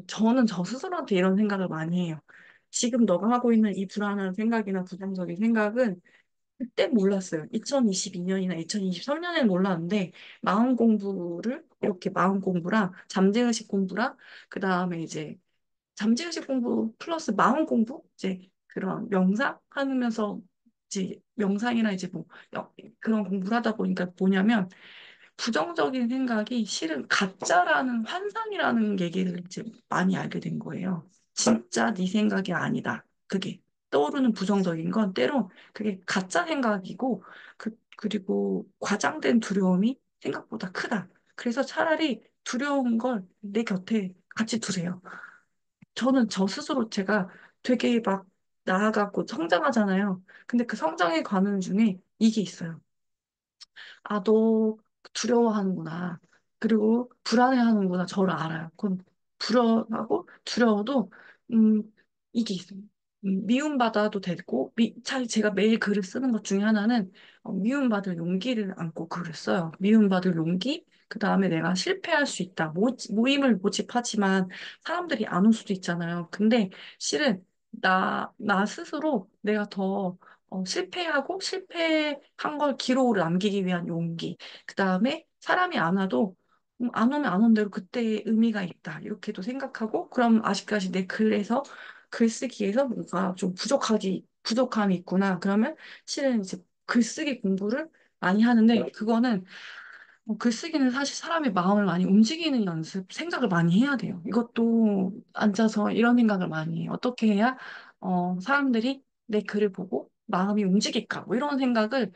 저는 저 스스로한테 이런 생각을 많이 해요. 지금 너가 하고 있는 이 불안한 생각이나 부정적인 생각은 그때 몰랐어요. 2022년이나 2023년에는 몰랐는데, 이렇게 마음 공부랑 잠재의식 공부랑, 그 다음에 이제 잠재의식 공부 플러스 마음 공부 이제 그런 명상 하면서 이제 명상이나 이제 뭐 그런 공부를 하다 보니까 뭐냐면 부정적인 생각이 실은 가짜라는 환상이라는 얘기를 이제 많이 알게 된 거예요. 진짜 네 생각이 아니다. 그게 떠오르는 부정적인 건 때로 그게 가짜 생각이고 그리고 과장된 두려움이 생각보다 크다. 그래서 차라리 두려운 걸 내 곁에 같이 두세요. 저는 저 스스로 제가 되게 막 나아가고 성장하잖아요. 근데 그 성장해 가는 중에 이게 있어요. 아, 너 두려워하는구나. 그리고 불안해하는구나. 저를 알아요. 그건 불안하고 두려워도, 음, 이게 있어요. 미움받아도 되고, 참 제가 매일 글을 쓰는 것 중에 하나는 미움받을 용기를 안고 글을 써요. 미움받을 용기, 그 다음에 내가 실패할 수 있다. 모임을 모집하지만 사람들이 안 올 수도 있잖아요. 근데 실은 나 스스로 내가 더 실패하고 실패한 걸 기록으로 남기기 위한 용기. 그 다음에 사람이 안 와도 안 오면 안 온 대로 그때의 의미가 있다. 이렇게도 생각하고 그럼 아직까지 내 글에서 글쓰기에서 뭔가 좀 부족함이 있구나. 그러면 실은 이제 글쓰기 공부를 많이 하는데 그거는 글쓰기는 사실 사람의 마음을 많이 움직이는 연습, 생각을 많이 해야 돼요. 이것도 앉아서 이런 생각을 많이 해요. 어떻게 해야 사람들이 내 글을 보고 마음이 움직일까? 뭐 이런 생각을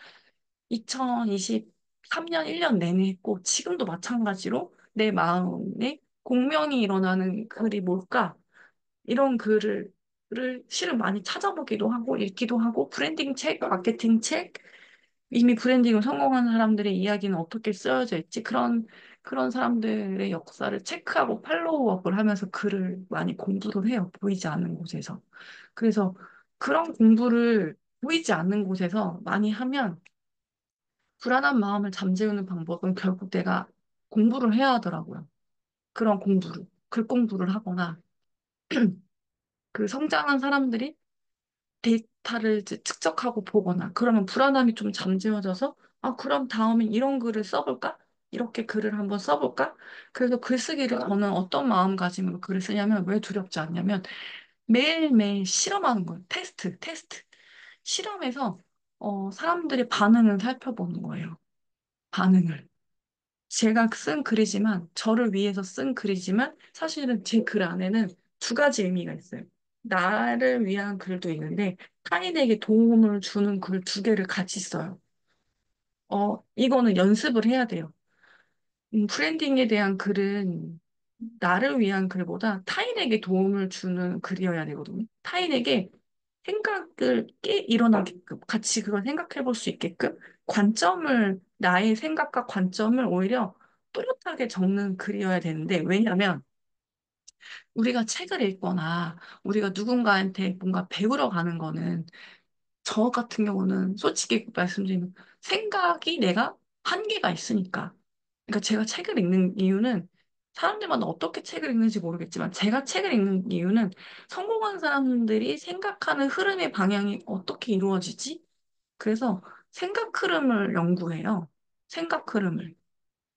2023년 1년 내내 했고 지금도 마찬가지로 내 마음에 공명이 일어나는 글이 뭘까? 이런 글을 실은 많이 찾아보기도 하고 읽기도 하고 브랜딩 책, 마케팅 책, 이미 브랜딩을 성공한 사람들의 이야기는 어떻게 쓰여져 있지? 그런 사람들의 역사를 체크하고 팔로우업을 하면서 글을 많이 공부를 해요. 보이지 않는 곳에서. 그래서 그런 공부를 보이지 않는 곳에서 많이 하면 불안한 마음을 잠재우는 방법은 결국 내가 공부를 해야 하더라고요. 그런 공부를, 글 공부를 하거나 그 성장한 사람들이 데이터를 이제 측정하고 보거나 그러면 불안함이 좀 잠재워져서 아, 그럼 다음엔 이런 글을 써볼까? 이렇게 글을 한번 써볼까? 그래서 글쓰기를 저는 어떤 마음가짐으로 글을 쓰냐면 왜 두렵지 않냐면 매일매일 실험하는 거예요. 테스트. 실험해서 사람들의 반응을 살펴보는 거예요. 반응을. 제가 쓴 글이지만, 저를 위해서 쓴 글이지만, 사실은 제 글 안에는 두 가지 의미가 있어요. 나를 위한 글도 있는데, 타인에게 도움을 주는 글 두 개를 같이 써요. 이거는 연습을 해야 돼요. 브랜딩에 대한 글은 나를 위한 글보다 타인에게 도움을 주는 글이어야 되거든요. 타인에게 생각을 깨 일어나게끔, 같이 그걸 생각해 볼 수 있게끔, 나의 생각과 관점을 오히려 또렷하게 적는 글이어야 되는데, 왜냐하면 우리가 책을 읽거나 우리가 누군가한테 뭔가 배우러 가는 거는 저 같은 경우는 솔직히 말씀드리면 생각이 내가 한계가 있으니까. 그러니까 제가 책을 읽는 이유는 사람들마다 어떻게 책을 읽는지 모르겠지만 제가 책을 읽는 이유는 성공한 사람들이 생각하는 흐름의 방향이 어떻게 이루어지지? 그래서 생각 흐름을 연구해요. 생각 흐름을.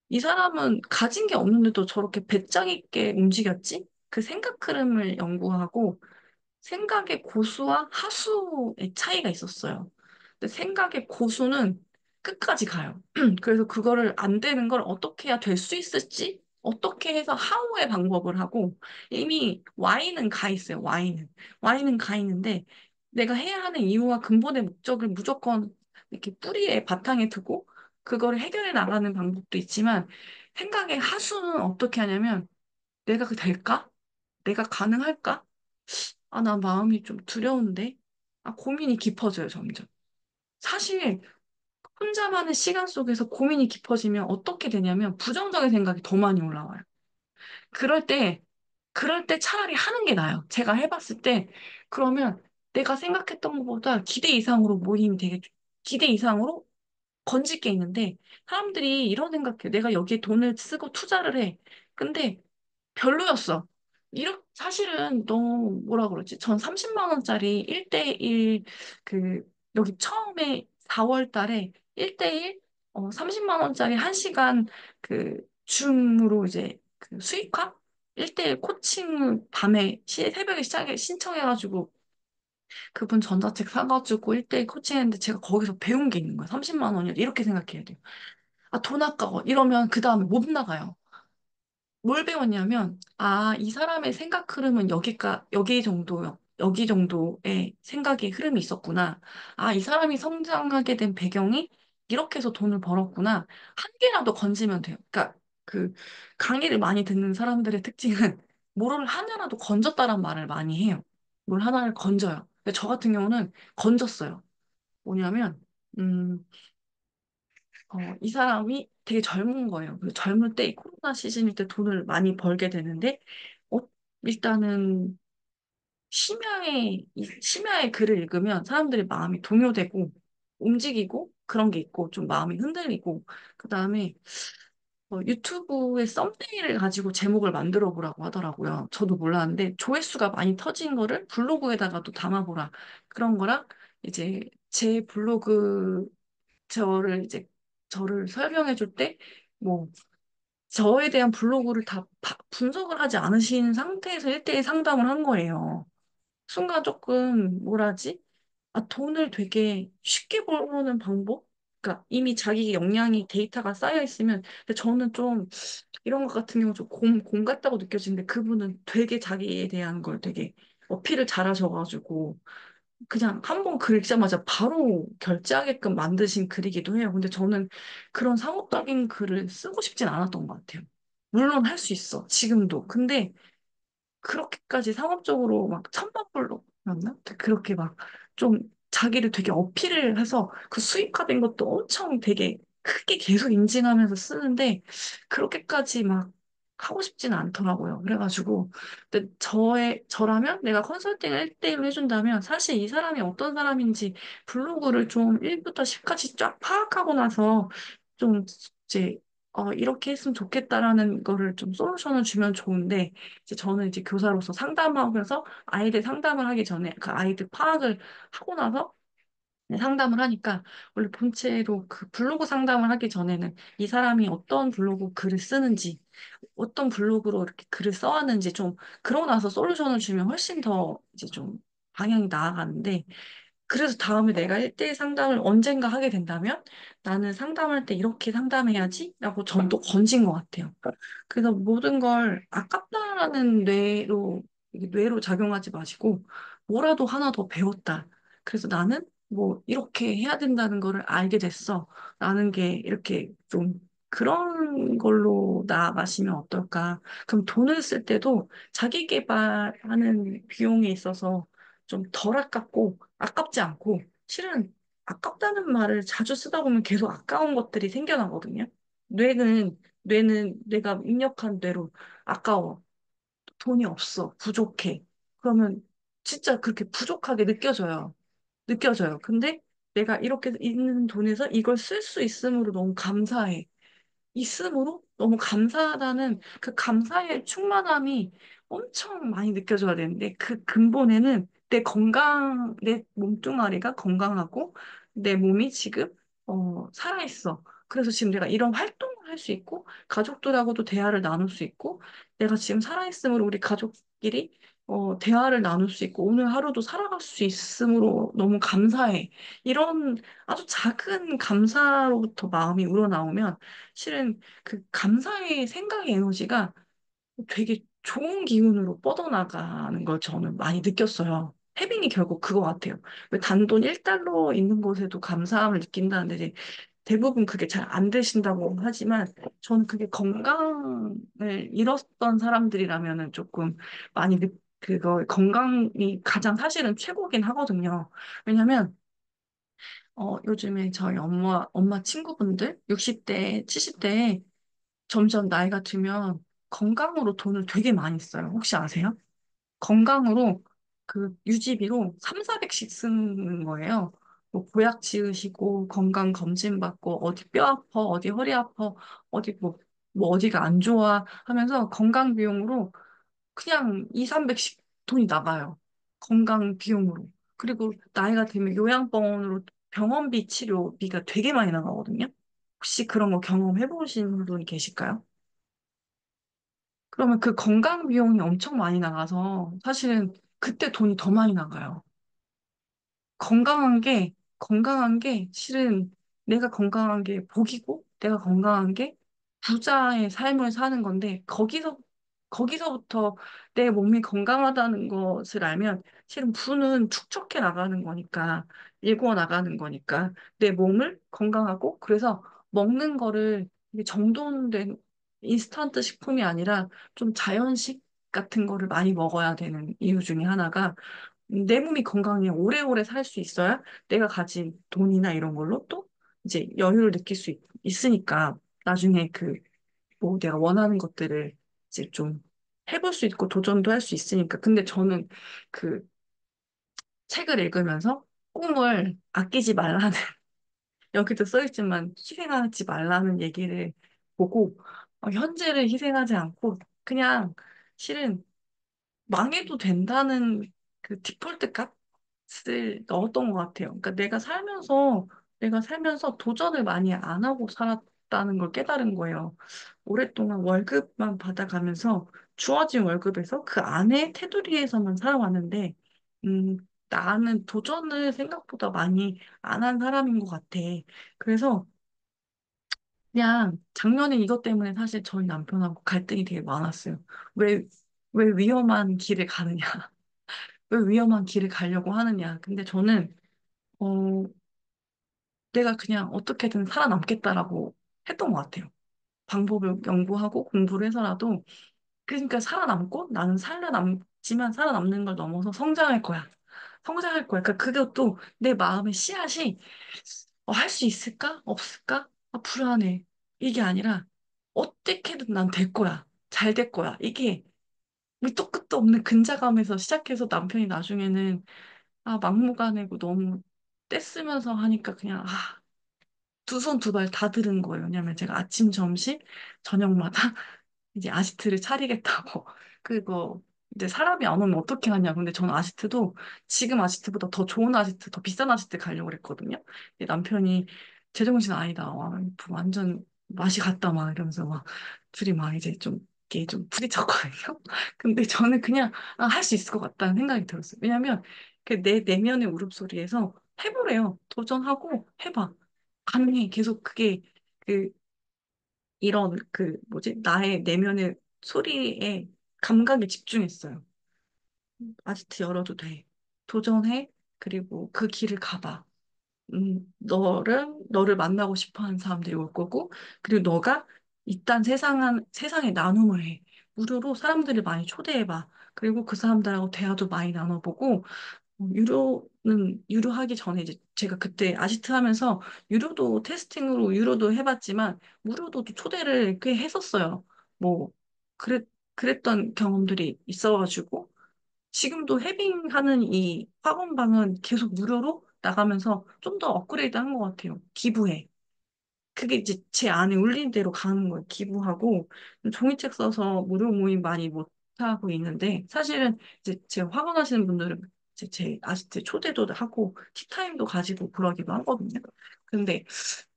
이 사람은 가진 게 없는데도 저렇게 배짱 있게 움직였지? 그 생각 흐름을 연구하고 생각의 고수와 하수의 차이가 있었어요. 근데 생각의 고수는 끝까지 가요. 그래서 그거를 안 되는 걸 어떻게 해야 될 수 있을지, 어떻게 해서 하우의 방법을 하고, 이미 Y는 가 있어요, Y는. Y는 가 있는데, 내가 해야 하는 이유와 근본의 목적을 무조건 이렇게 뿌리에 바탕에 두고, 그거를 해결해 나가는 방법도 있지만, 생각의 하수는 어떻게 하냐면, 내가 그 될까? 내가 가능할까? 아, 나 마음이 좀 두려운데? 아, 고민이 깊어져요, 점점. 사실, 혼자만의 시간 속에서 고민이 깊어지면 어떻게 되냐면, 부정적인 생각이 더 많이 올라와요. 그럴 때, 그럴 때 차라리 하는 게 나아요. 제가 해봤을 때, 그러면 내가 생각했던 것보다 기대 이상으로 모임이 되게, 기대 이상으로 건질 게 있는데, 사람들이 이런 생각해요. 내가 여기에 돈을 쓰고 투자를 해. 근데 별로였어. 사실은 너무 뭐라 그러지? 전 30만 원짜리 1대1 그 여기 처음에 4월 달에 1대1 30만 원짜리 1시간 그 줌으로 이제 그 수익화 1대1 코칭 새벽에 시작해 신청해가지고 그분 전자책 사가지고 1대1 코칭했는데 제가 거기서 배운 게 있는 거예요. 30만 원이야. 이렇게 생각해야 돼요. 아, 돈 아까워. 이러면 그 다음에 못 나가요. 뭘 배웠냐면, 아, 이 사람의 생각 흐름은 여기 정도의 생각의 흐름이 있었구나. 아, 이 사람이 성장하게 된 배경이 이렇게 해서 돈을 벌었구나. 한 개라도 건지면 돼요. 그러니까 그 강의를 많이 듣는 사람들의 특징은 뭐를 하나라도 건졌다란 말을 많이 해요. 뭘 하나를 건져요. 근데 저 같은 경우는 건졌어요. 뭐냐면, 음, 이 사람이 되게 젊은 거예요. 그 젊을 때, 이 코로나 시즌일 때 돈을 많이 벌게 되는데, 어, 일단은 심야의 글을 읽으면 사람들의 마음이 동요되고, 움직이고, 그런 게 있고, 좀 마음이 흔들리고, 그 다음에 유튜브에 썸네일을 가지고 제목을 만들어 보라고 하더라고요. 저도 몰랐는데, 조회수가 많이 터진 거를 블로그에다가도 담아보라. 그런 거랑, 이제 제 블로그 저를 저를 설명해 줄 때, 뭐, 저에 대한 블로그를 다 분석을 하지 않으신 상태에서 1대1 상담을 한 거예요. 순간 조금, 뭐라지? 아, 돈을 되게 쉽게 벌는 방법? 그러니까 이미 자기 역량이 데이터가 쌓여 있으면, 근데 저는 좀 이런 것 같은 경우 좀 곰 같다고 느껴지는데 그분은 되게 자기에 대한 걸 되게 어필을 잘하셔가지고, 그냥 한 번 글 읽자마자 바로 결제하게끔 만드신 글이기도 해요. 근데 저는 그런 상업적인 글을 쓰고 싶진 않았던 것 같아요. 물론 할 수 있어, 지금도. 근데 그렇게까지 상업적으로 막 천만 불로였나? 그렇게 막 좀 자기를 되게 어필을 해서 그 수익화된 것도 엄청 되게 크게 계속 인증하면서 쓰는데 그렇게까지 막 하고 싶지는 않더라고요. 그래가지고 근데 저라면 내가 컨설팅을 1대1로 해준다면 사실 이 사람이 어떤 사람인지 블로그를 좀 1부터 10까지 쫙 파악하고 나서 좀 이제 이렇게 했으면 좋겠다라는 거를 좀 솔루션을 주면 좋은데 이제 저는 이제 교사로서 상담하면서 아이들 상담을 하기 전에 그 아이들 파악을 하고 나서 상담을 하니까 원래 본체로 그 블로그 상담을 하기 전에는 이 사람이 어떤 블로그 글을 쓰는지 어떤 블로그로 이렇게 글을 써왔는지 좀 그러고 나서 솔루션을 주면 훨씬 더 이제 좀 방향이 나아가는데 그래서 다음에 내가 1대1 상담을 언젠가 하게 된다면 나는 상담할 때 이렇게 상담해야지? 라고 전 또 건진 것 같아요. 그래서 모든 걸 아깝다라는 뇌로 작용하지 마시고 뭐라도 하나 더 배웠다. 그래서 나는 뭐 이렇게 해야 된다는 거를 알게 됐어. 라는 게 이렇게 좀 그런 걸로 나아가시면 어떨까. 그럼 돈을 쓸 때도 자기 개발하는 비용에 있어서 좀 덜 아깝고 아깝지 않고 실은 아깝다는 말을 자주 쓰다 보면 계속 아까운 것들이 생겨나거든요. 뇌는 내가 입력한 뇌로 아까워. 돈이 없어. 부족해. 그러면 진짜 그렇게 부족하게 느껴져요. 느껴져요. 근데 내가 이렇게 있는 돈에서 이걸 쓸 수 있음으로 너무 감사해. 있음으로 너무 감사하다는 그 감사의 충만함이 엄청 많이 느껴져야 되는데 그 근본에는 내 몸뚱아리가 건강하고 내 몸이 지금 살아있어. 그래서 지금 내가 이런 활동을 할 수 있고 가족들하고도 대화를 나눌 수 있고 내가 지금 살아있음으로 우리 가족끼리 대화를 나눌 수 있고 오늘 하루도 살아갈 수 있음으로 너무 감사해. 이런 아주 작은 감사로부터 마음이 우러나오면 실은 그 감사의 생각의 에너지가 되게 좋은 기운으로 뻗어나가는 걸 저는 많이 느꼈어요. 해빙이 결국 그거 같아요. 왜 단돈 1달러 있는 곳에도 감사함을 느낀다는데 이제 대부분 그게 잘 안 되신다고 하지만 저는 그게 건강을 잃었던 사람들이라면은 조금 많이 그거 건강이 가장 사실은 최고긴 하거든요. 왜냐면 요즘에 저희 엄마 친구분들 60대, 70대에 점점 나이가 들면 건강으로 돈을 되게 많이 써요. 혹시 아세요? 건강으로 그 유지비로 3, 400씩 쓰는 거예요. 뭐 보약 지으시고 건강 검진 받고 어디 뼈 아파, 어디 허리 아파, 어디 뭐 어디가 안 좋아 하면서 건강 비용으로 그냥 2, 300씩 돈이 나가요. 건강 비용으로. 그리고 나이가 들면 요양병원으로 병원비 치료비가 되게 많이 나가거든요. 혹시 그런 거 경험해 보신 분이 계실까요? 그러면 그 건강 비용이 엄청 많이 나가서 사실은 그때 돈이 더 많이 나가요. 건강한 게 실은 내가 건강한 게 복이고 내가 건강한 게 부자의 삶을 사는 건데 거기서부터 내 몸이 건강하다는 것을 알면 실은 부는 축적해 나가는 거니까 일구어 나가는 거니까 내 몸을 건강하고 그래서 먹는 거를 이게 정돈된 인스턴트 식품이 아니라 좀 자연식 같은 거를 많이 먹어야 되는 이유 중에 하나가 내 몸이 건강해 오래오래 살 수 있어야 내가 가진 돈이나 이런 걸로 또 이제 여유를 느낄 수 있으니까 나중에 뭐 내가 원하는 것들을 이제 좀 해볼 수 있고 도전도 할 수 있으니까. 근데 저는 그 책을 읽으면서 꿈을 아끼지 말라는, 여기도 써있지만 희생하지 말라는 얘기를 보고 현재를 희생하지 않고 그냥 실은 망해도 된다는 그 디폴트 값을 넣었던 것 같아요. 그러니까 내가 살면서 도전을 많이 안 하고 살았다는 걸 깨달은 거예요. 오랫동안 월급만 받아가면서 주어진 월급에서 그 안에 테두리에서만 살아왔는데, 음, 나는 도전을 생각보다 많이 안 한 사람인 것 같아. 그래서 그냥 작년에 이것 때문에 사실 저희 남편하고 갈등이 되게 많았어요. 왜, 왜 위험한 길을 가느냐. 왜 위험한 길을 가려고 하느냐. 근데 저는, 어, 내가 그냥 어떻게든 살아남겠다라고 했던 것 같아요. 방법을 연구하고 공부를 해서라도, 그러니까 살아남고 나는 살아남지만 살아남는 걸 넘어서 성장할 거야. 성장할 거야. 그러니까 그것도 내 마음의 씨앗이 할 수 있을까? 없을까? 아, 불안해. 이게 아니라 어떻게든 난 될 거야. 잘 될 거야. 이게 밑도 끝도 없는 근자감에서 시작해서 남편이 나중에는 막무가내고 너무 떼쓰면서 하니까 그냥 두 손 두 발 다 들은 거예요. 왜냐면 제가 아침, 점심, 저녁마다 이제 아지트를 차리겠다고. 그리고 이제 사람이 안 오면 어떻게 하냐. 근데 저는 아지트도 지금 아지트보다 더 좋은 아지트, 더 비싼 아지트 가려고 그랬거든요. 근데 남편이 제정신 아니다. 와, 완전 맛이 갔다 막 이러면서 막 둘이 막 이제 좀 이게 좀 부딪혔거든요. 근데 저는 그냥 할 수 있을 것 같다는 생각이 들었어요. 왜냐면 그 내 내면의 울음소리에서 해보래요. 도전하고 해봐. 가능해. 계속 그게 그 이런 그 뭐지? 나의 내면의 소리에 감각에 집중했어요. 아지트 열어도 돼. 도전해. 그리고 그 길을 가봐. 너를 만나고 싶어 하는 사람들이 올 거고, 그리고 너가 이딴 세상에 나눔을 해. 무료로 사람들을 많이 초대해봐. 그리고 그 사람들하고 대화도 많이 나눠보고, 유료하기 전에 이제 제가 그때 아지트 하면서 유료도 테스팅으로 유료도 해봤지만, 무료도 또 초대를 꽤 했었어요. 뭐, 그랬던 경험들이 있어가지고, 지금도 해빙하는 이 학원방은 계속 무료로 나가면서 좀 더 업그레이드 한 것 같아요. 기부해. 그게 이제 제 안에 울린 대로 가는 거예요. 기부하고 종이책 써서 무료 모임 많이 못 하고 있는데 사실은 이제 제가 화가 나시는 분들은 이제 제 아지트 초대도 하고 티타임도 가지고 그러기도 하거든요. 근데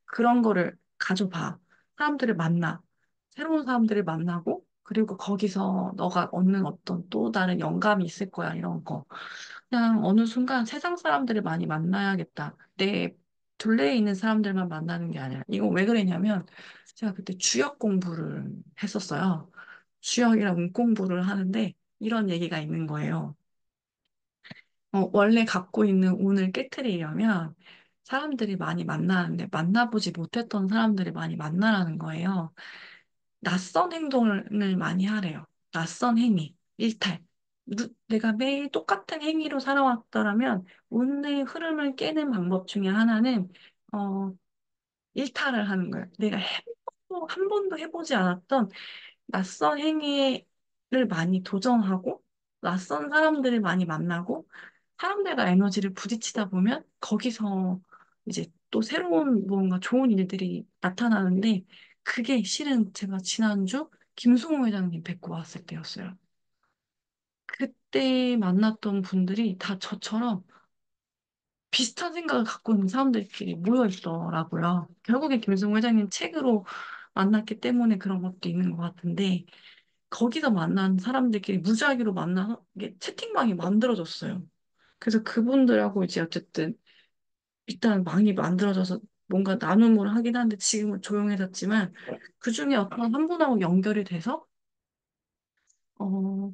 그런 거를 가져봐. 사람들을 만나. 새로운 사람들을 만나고 그리고 거기서 너가 얻는 어떤 또 다른 영감이 있을 거야, 이런 거. 그냥 어느 순간 세상 사람들을 많이 만나야겠다. 내 둘레에 있는 사람들만 만나는 게 아니라. 이거 왜 그랬냐면, 제가 그때 주역 공부를 했었어요. 주역이랑 운 공부를 하는데, 이런 얘기가 있는 거예요. 원래 갖고 있는 운을 깨트리려면, 사람들이 많이 만나는데, 만나보지 못했던 사람들을 많이 만나라는 거예요. 낯선 행동을 많이 하래요. 낯선 행위, 일탈. 내가 매일 똑같은 행위로 살아왔더라면 운의 흐름을 깨는 방법 중에 하나는 어, 일탈을 하는 거예요. 내가 한 번도 해보지 않았던 낯선 행위를 많이 도전하고 낯선 사람들을 많이 만나고 사람들과 에너지를 부딪히다 보면 거기서 이제 또 새로운 뭔가 좋은 일들이 나타나는데 그게 실은 제가 지난주 김승호 회장님 뵙고 왔을 때였어요. 그때 만났던 분들이 다 저처럼 비슷한 생각을 갖고 있는 사람들끼리 모여 있더라고요. 결국에 김승호 회장님 책으로 만났기 때문에 그런 것도 있는 것 같은데 거기서 만난 사람들끼리 무작위로 만나서 이게 채팅방이 만들어졌어요. 그래서 그분들하고 이제 어쨌든 일단 많이 만들어져서 뭔가 나눔을 하긴 하는데 지금은 조용해졌지만 그중에 어떤 한 분하고 연결이 돼서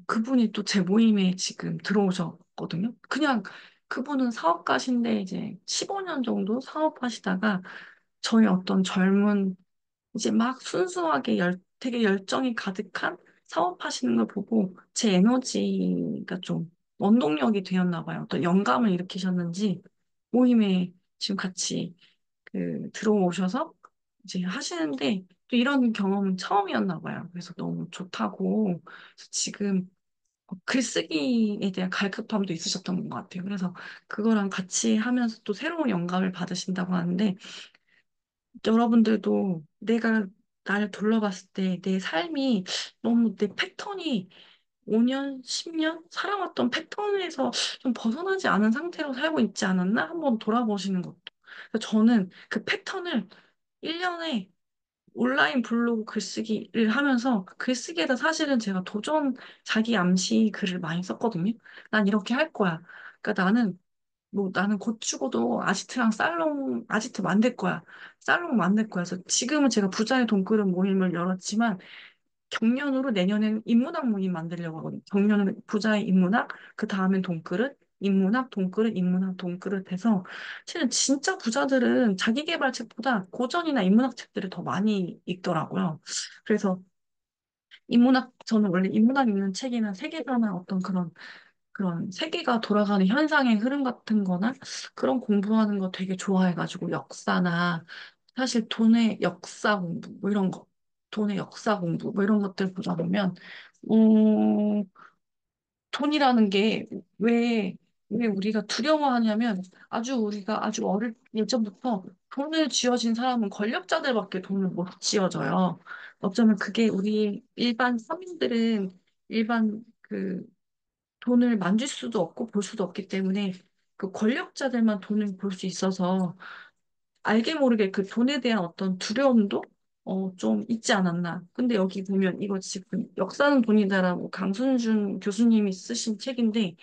그분이 또 제 모임에 지금 들어오셨거든요. 그냥 그분은 사업가신데 이제 15년 정도 사업하시다가 저희 어떤 젊은 이제 막 순수하게 되게 열정이 가득한 사업하시는 걸 보고 제 에너지가 좀 원동력이 되었나 봐요. 또 영감을 일으키셨는지 모임에 지금 같이 들어오셔서 이제 하시는데 또 이런 경험은 처음이었나 봐요. 그래서 너무 좋다고. 그래서 지금 글쓰기에 대한 갈급함도 있으셨던 것 같아요. 그래서 그거랑 같이 하면서 또 새로운 영감을 받으신다고 하는데 여러분들도 내가 나를 둘러봤을 때 내 삶이 너무 내 패턴이 5년, 10년 살아왔던 패턴에서 좀 벗어나지 않은 상태로 살고 있지 않았나? 한번 돌아보시는 것도. 그래서 저는 그 패턴을 1년에 온라인 블로그 글쓰기를 하면서 글쓰기에다 사실은 제가 자기 암시 글을 많이 썼거든요. 난 이렇게 할 거야. 그러니까 나는 곧 죽어도 아지트 만들 거야. 살롱 만들 거야. 그래서 지금은 제가 부자의 돈그릇 모임을 열었지만 경년으로 내년엔 인문학 모임 만들려고 하거든요. 경년은 부자의 인문학, 그 다음엔 돈그릇, 인문학, 돈그릇, 인문학, 돈그릇 해서 실은 진짜 부자들은 자기계발책보다 고전이나 인문학 책들을 더 많이 읽더라고요. 그래서 저는 원래 인문학 읽는 책이나 세계사나 어떤 그런 세계가 돌아가는 현상의 흐름 같은 거나 그런 공부하는 거 되게 좋아해가지고 역사나 사실 돈의 역사 공부 뭐 이런 거 돈의 역사 공부 뭐 이런 것들 보다 보면 음, 돈이라는 게 왜 우리가 두려워하냐면 우리가 아주 어릴 예전부터 돈을 쥐어진 사람은 권력자들밖에 돈을 못 쥐어줘요. 어쩌면 그게 우리 일반 서민들은 일반 돈을 만질 수도 없고 볼 수도 없기 때문에 그 권력자들만 돈을 볼 수 있어서 알게 모르게 그 돈에 대한 어떤 두려움도 좀 있지 않았나. 근데 여기 보면 이거 지금 역사는 돈이다라고 강순준 교수님이 쓰신 책인데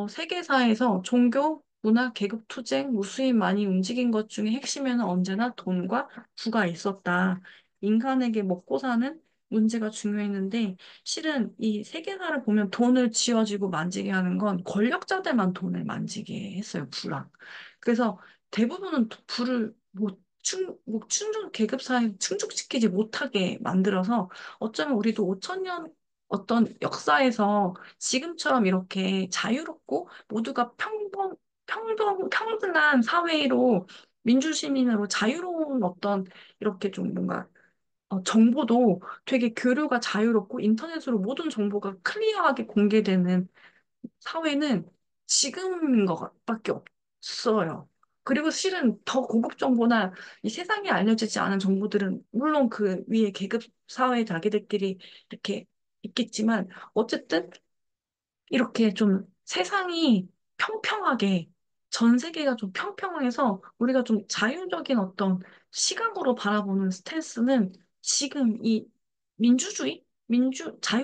세계사에서 종교, 문화 계급 투쟁, 무수히 많이 움직인 것 중에 핵심에는 언제나 돈과 부가 있었다. 인간에게 먹고 사는 문제가 중요했는데 실은 이 세계사를 보면 돈을 쥐어쥐고 만지게 하는 건 권력자들만 돈을 만지게 했어요, 부랑. 그래서 대부분은 부를 충족 계급 사회에 충족시키지 못하게 만들어서 어쩌면 우리도 5천 년 어떤 역사에서 지금처럼 이렇게 자유롭고 모두가 평등한 사회로 민주시민으로 자유로운 어떤 이렇게 좀 뭔가 정보도 되게 교류가 자유롭고 인터넷으로 모든 정보가 클리어하게 공개되는 사회는 지금인 것밖에 없어요. 그리고 실은 더 고급 정보나 이 세상에 알려지지 않은 정보들은 물론 그 위에 계급 사회 자기들끼리 이렇게 있겠지만 어쨌든 이렇게 좀 세상이 평평하게, 전 세계가 좀 평평해서 우리가 좀 자유적인 어떤 시각으로 바라보는 스탠스는 지금 이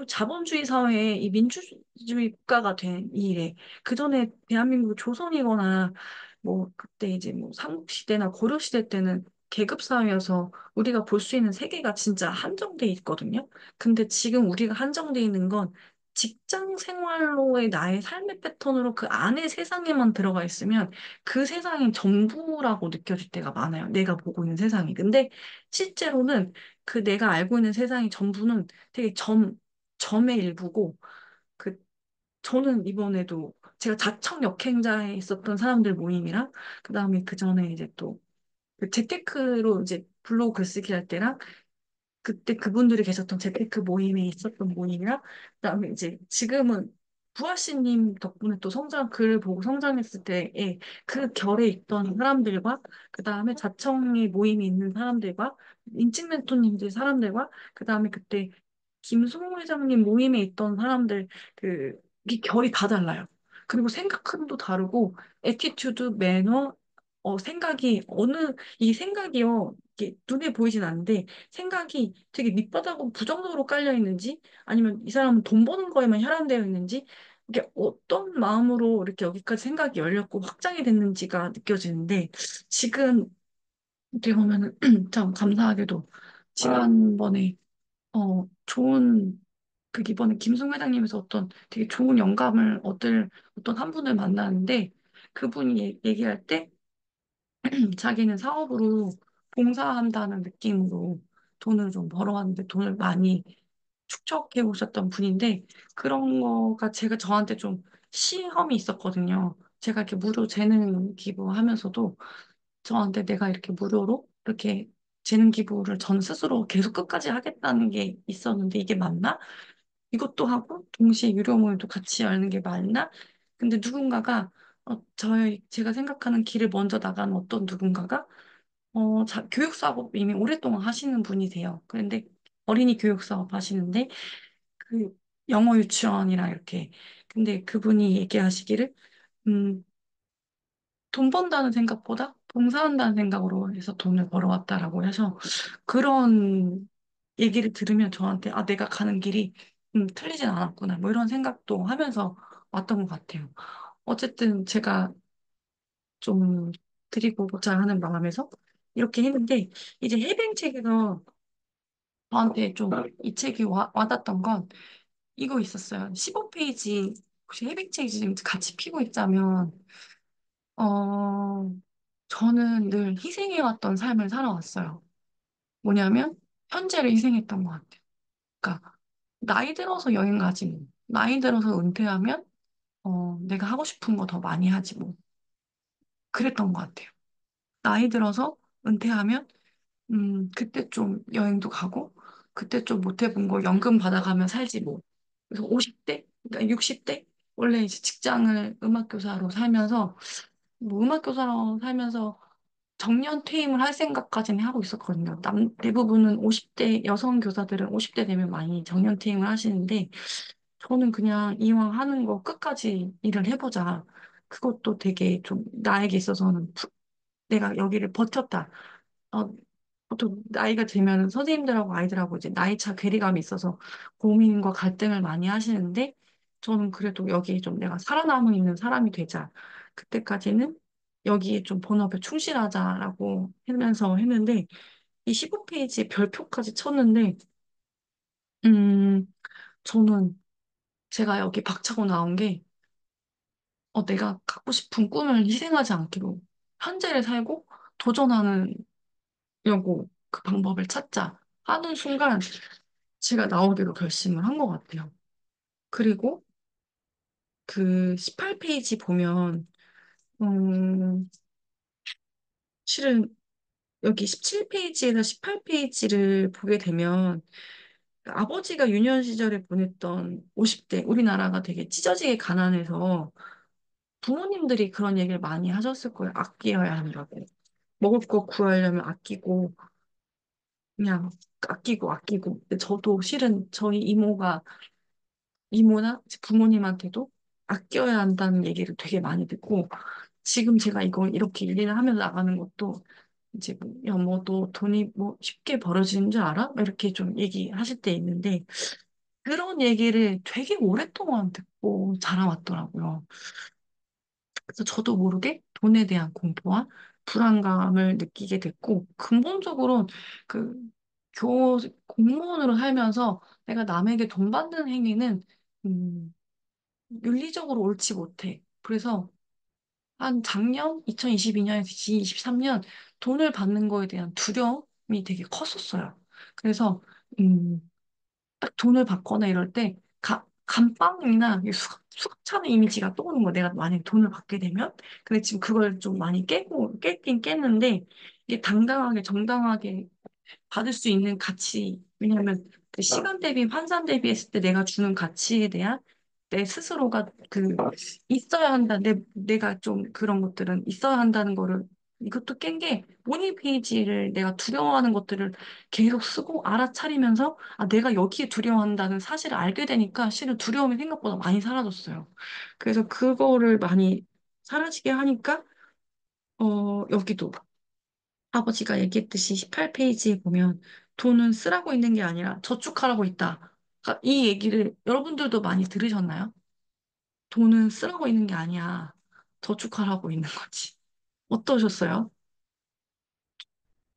자본주의 사회의 이 민주주의 국가가 된 이래. 그전에 대한민국 조선이거나 뭐 그때 이제 뭐 삼국시대나 고려시대 때는 계급사회여서 우리가 볼 수 있는 세계가 진짜 한정돼 있거든요. 근데 지금 우리가 한정돼 있는 건 직장 생활로의 나의 삶의 패턴으로 그 안에 세상에만 들어가 있으면 그 세상이 전부라고 느껴질 때가 많아요. 내가 보고 있는 세상이. 근데 실제로는 그 내가 알고 있는 세상이 전부는 되게 점의 일부고, 그, 저는 이번에도 제가 자청 역행자에 있었던 사람들 모임이랑, 그 다음에 그 전에 이제 또, 그 재테크로 이제 블로그 글쓰기 할 때랑 그때 그분들이 계셨던 재테크 모임에 있었던 모임이랑, 그다음에 이제 지금은 부하 씨님 덕분에 또 글을 보고 성장했을 때에 그 결에 있던 사람들과, 그다음에 자청의 모임이 있는 사람들과, 인증 멘토님들 사람들과, 그다음에 그때 김승호 회장님 모임에 있던 사람들, 이 결이 다 달라요. 그리고 생각도 다르고, 애티튜드, 매너, 이 생각이요, 이게 눈에 보이진 않는데, 생각이 되게 밑바닥으로 부정적으로 깔려 있는지, 아니면 이 사람은 돈 버는 거에만 혈안되어 있는지, 이게 어떤 마음으로 이렇게 여기까지 생각이 열렸고 확장이 됐는지가 느껴지는데, 지금 어떻게 보면은 참 감사하게도 지난번에 좋은, 이번에 김승 회장님에서 어떤 되게 좋은 영감을 얻을 어떤 한 분을 만나는데, 그분이 얘기할 때 자기는 사업으로 봉사한다는 느낌으로 돈을 좀 벌어왔는데 돈을 많이 축적해 오셨던 분인데, 그런 거가 제가 저한테 좀 시험이 있었거든요. 제가 이렇게 무료 재능 기부하면서도 저한테 내가 이렇게 무료로 이렇게 재능 기부를 전 스스로 계속 끝까지 하겠다는 게 있었는데 이게 맞나? 이것도 하고 동시에 유료 모임도 같이 열는 게 맞나? 근데 누군가가 제가 생각하는 길을 먼저 나가는 어떤 누군가가 교육 사업 이미 오랫동안 하시는 분이세요. 그런데 어린이 교육 사업 하시는데 그 영어 유치원이랑 이렇게, 근데 그분이 얘기하시기를 음, 돈 번다는 생각보다 봉사한다는 생각으로 해서 돈을 벌어왔다라고 해서, 그런 얘기를 들으면 저한테 아 내가 가는 길이 틀리진 않았구나 뭐 이런 생각도 하면서 왔던 것 같아요. 어쨌든 제가 좀 드리고자 하는 마음에서 이렇게 했는데, 이제 해빙책에서 저한테 좀 이 책이 와닿던 건 이거 있었어요. 15페이지, 혹시 해빙책이 지금 같이 피고 있자면, 어, 저는 늘 희생해왔던 삶을 살아왔어요. 뭐냐면, 현재를 희생했던 것 같아요. 그러니까, 나이 들어서 여행 가지 뭐. 나이 들어서 은퇴하면, 내가 하고 싶은 거 더 많이 하지 뭐. 그랬던 것 같아요. 나이 들어서 은퇴하면, 그때 좀 여행도 가고, 그때 좀 못 해본 거 연금 받아가며 살지 뭐. 그래서 50대? 그러니까 60대? 원래 이제 직장을 음악교사로 살면서, 뭐 음악교사로 살면서 정년 퇴임을 할 생각까지는 하고 있었거든요. 대부분은 50대, 여성 교사들은 50대 되면 많이 정년 퇴임을 하시는데, 저는 그냥 이왕 하는 거 끝까지 일을 해보자. 그것도 되게 좀 나에게 있어서는 내가 여기를 버텼다. 어, 보통 나이가 들면 선생님들하고 아이들하고 이제 나이차 괴리감이 있어서 고민과 갈등을 많이 하시는데, 저는 그래도 여기 좀 내가 살아남고 있는 사람이 되자. 그때까지는 여기에 좀 본업에 충실하자라고 하면서 했는데, 이 15페이지에 별표까지 쳤는데, 음, 저는 제가 여기 박차고 나온 게, 내가 갖고 싶은 꿈을 희생하지 않기로 현재를 살고 도전하려고 그 방법을 찾자 하는 순간 제가 나오기로 결심을 한 것 같아요. 그리고 그 18페이지 보면, 음, 실은 여기 17페이지에서 18페이지를 보게 되면 아버지가 유년 시절에 보냈던 50대, 우리나라가 되게 찢어지게 가난해서 부모님들이 그런 얘기를 많이 하셨을 거예요. 아껴야 한다고. 먹을 거 구하려면 아끼고, 그냥 아끼고 아끼고. 근데 저도 실은 저희 이모나 부모님한테도 아껴야 한다는 얘기를 되게 많이 듣고, 지금 제가 이걸 이렇게 일을 하면서 나가는 것도 이제 뭐, 야, 뭐, 너 돈이 뭐 쉽게 벌어지는 줄 알아? 막 이렇게 좀 얘기하실 때 있는데, 그런 얘기를 되게 오랫동안 듣고 자라왔더라고요. 그래서 저도 모르게 돈에 대한 공포와 불안감을 느끼게 됐고, 근본적으로 그 공무원으로 살면서 내가 남에게 돈 받는 행위는, 음, 윤리적으로 옳지 못해. 그래서 한 작년, 2022년에서 2023년 돈을 받는 거에 대한 두려움이 되게 컸었어요. 그래서, 음, 딱 돈을 받거나 이럴 때 감빵이나 이 수갑차는 이미지가 떠오르는 거야. 내가 만약에 돈을 받게 되면. 근데 지금 그걸 좀 많이 깼긴 깼는데 이게 당당하게 정당하게 받을 수 있는 가치. 왜냐하면 그 시간 대비 환산 대비했을 때 내가 주는 가치에 대한 내 스스로가 있어야 한다. 내가 좀 그런 것들은 있어야 한다는 거를 이것도 깬 게 모닝 페이지를 내가 두려워하는 것들을 계속 쓰고 알아차리면서 내가 여기에 두려워한다는 사실을 알게 되니까 실은 두려움이 생각보다 많이 사라졌어요. 그래서 그거를 많이 사라지게 하니까 여기도 아버지가 얘기했듯이 18페이지에 보면 돈은 쓰라고 있는 게 아니라 저축하라고 있다. 그러니까 이 얘기를 여러분들도 많이 들으셨나요? 돈은 쓰라고 있는 게 아니야. 저축하라고 있는 거지. 어떠셨어요?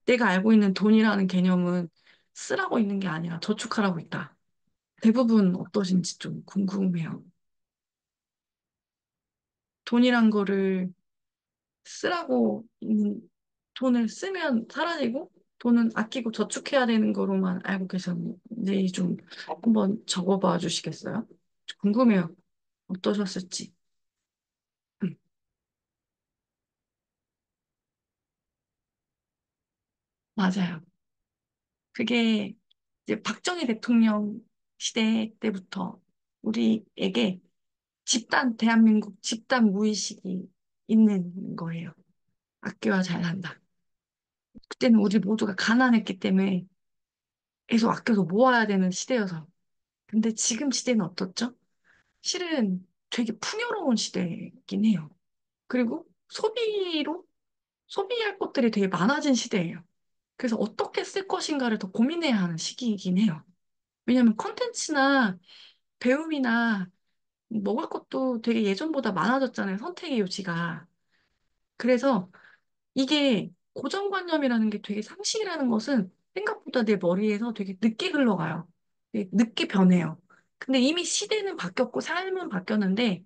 내가 알고 있는 돈이라는 개념은 쓰라고 있는 게 아니라 저축하라고 있다. 대부분 어떠신지 좀 궁금해요. 돈이란 거를 쓰라고 돈을 쓰면 사라지고 돈은 아끼고 저축해야 되는 거로만 알고 계셨는지 좀 한번 적어봐 주시겠어요? 궁금해요. 어떠셨을지. 음, 맞아요. 그게 이제 박정희 대통령 시대 때부터 우리에게 대한민국 집단 무의식이 있는 거예요. 아껴야 잘한다. 그때는 우리 모두가 가난했기 때문에 계속 아껴서 모아야 되는 시대여서. 근데 지금 시대는 어떻죠? 실은 되게 풍요로운 시대이긴 해요. 그리고 소비할 것들이 되게 많아진 시대예요. 그래서 어떻게 쓸 것인가를 더 고민해야 하는 시기이긴 해요. 왜냐하면 컨텐츠나 배움이나 먹을 것도 되게 예전보다 많아졌잖아요. 선택의 요지가. 그래서 이게 고정관념이라는 게 되게 상식이라는 것은 생각보다 내 머리에서 되게 늦게 흘러가요. 되게 늦게 변해요. 근데 이미 시대는 바뀌었고 삶은 바뀌었는데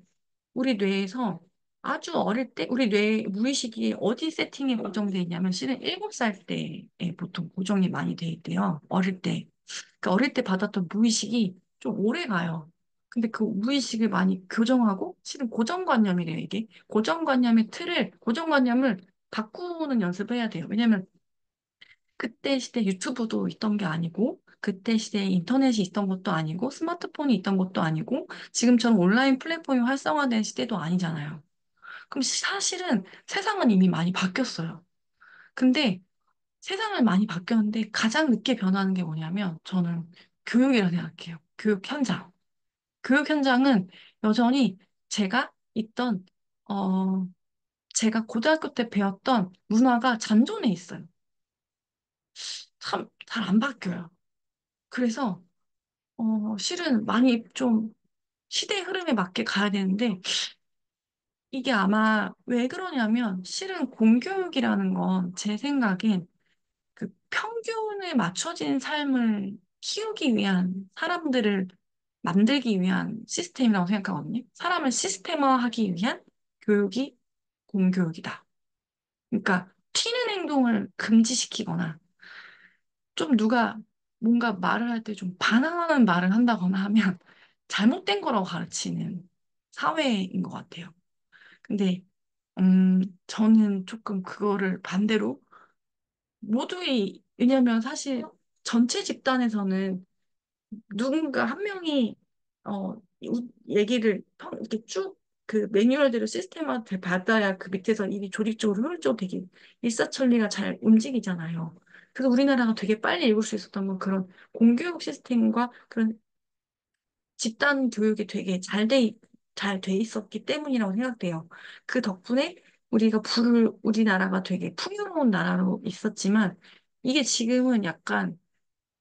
우리 뇌에서 아주 어릴 때 우리 뇌 무의식이 어디 세팅이 고정돼 있냐면 실은 7살 때에 보통 고정이 많이 돼 있대요. 어릴 때. 그러니까 어릴 때 받았던 무의식이 좀 오래 가요. 근데 그 무의식을 많이 교정하고 실은 고정관념이래요, 이게. 고정관념을 바꾸는 연습을 해야 돼요. 왜냐면 그때 시대 유튜브도 있던 게 아니고, 그때 시대에 인터넷이 있던 것도 아니고, 스마트폰이 있던 것도 아니고, 지금처럼 온라인 플랫폼이 활성화된 시대도 아니잖아요. 그럼 사실은 세상은 이미 많이 바뀌었어요. 근데 세상은 많이 바뀌었는데 가장 늦게 변하는 게 뭐냐면 저는 교육이라 생각해요. 교육 현장. 교육 현장은 여전히 제가 있던, 어, 제가 고등학교 때 배웠던 문화가 잔존해 있어요. 참, 잘 안 바뀌어요. 그래서, 실은 많이 좀 시대의 흐름에 맞게 가야 되는데, 이게 아마 왜 그러냐면 실은 공교육이라는 건 제 생각엔 그 평균에 맞춰진 삶을 키우기 위한 사람들을 만들기 위한 시스템이라고 생각하거든요. 사람을 시스템화하기 위한 교육이 공교육이다. 그러니까 튀는 행동을 금지시키거나 좀 누가 뭔가 말을 할 때 좀 반항하는 말을 한다거나 하면 잘못된 거라고 가르치는 사회인 것 같아요. 근데 저는 조금 그거를 반대로 모두의, 왜냐면 사실 전체 집단에서는 누군가 한 명이, 얘기를 이렇게 쭉 그 매뉴얼대로 시스템화 받아야 그 밑에서 일이 조직적으로 효율적으로 되게 일사천리가 잘 움직이잖아요. 그래서 우리나라가 되게 빨리 읽을 수 있었던 건 그런 공교육 시스템과 그런 집단 교육이 되게 잘 돼 있었기 때문이라고 생각돼요. 그 덕분에 우리나라가 되게 풍요로운 나라로 있었지만, 이게 지금은 약간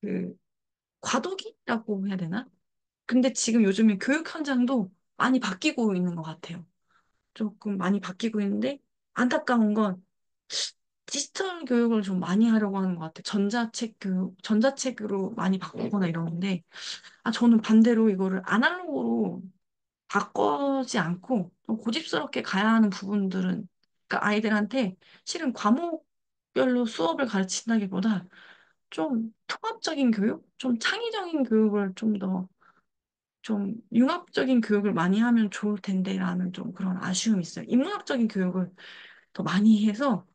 그 과도기라고 해야 되나? 근데 지금 요즘에 교육 현장도 많이 바뀌고 있는 것 같아요. 조금 많이 바뀌고 있는데, 안타까운 건 디지털 교육을 좀 많이 하려고 하는 것 같아요. 전자책으로 많이 바꾸거나 이러는데, 저는 반대로 이거를 아날로그로 바꾸지 않고 좀 고집스럽게 가야 하는 부분들은, 그러니까 아이들한테 실은 과목별로 수업을 가르친다기보다 좀 통합적인 교육, 좀 창의적인 교육을 좀 융합적인 교육을 많이 하면 좋을 텐데라는 좀 그런 아쉬움이 있어요. 인문학적인 교육을 더 많이 해서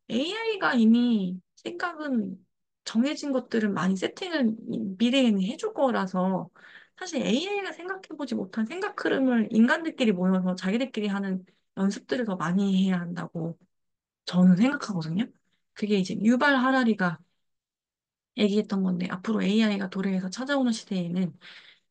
AI가 이미 생각은 정해진 것들은 많이 세팅을 미래에는 해줄 거라서 사실 AI가 생각해보지 못한 생각 흐름을 인간들끼리 모여서 자기들끼리 하는 연습들을 더 많이 해야 한다고 저는 생각하거든요. 그게 이제 유발 하라리가 얘기했던 건데 앞으로 AI가 도래해서 찾아오는 시대에는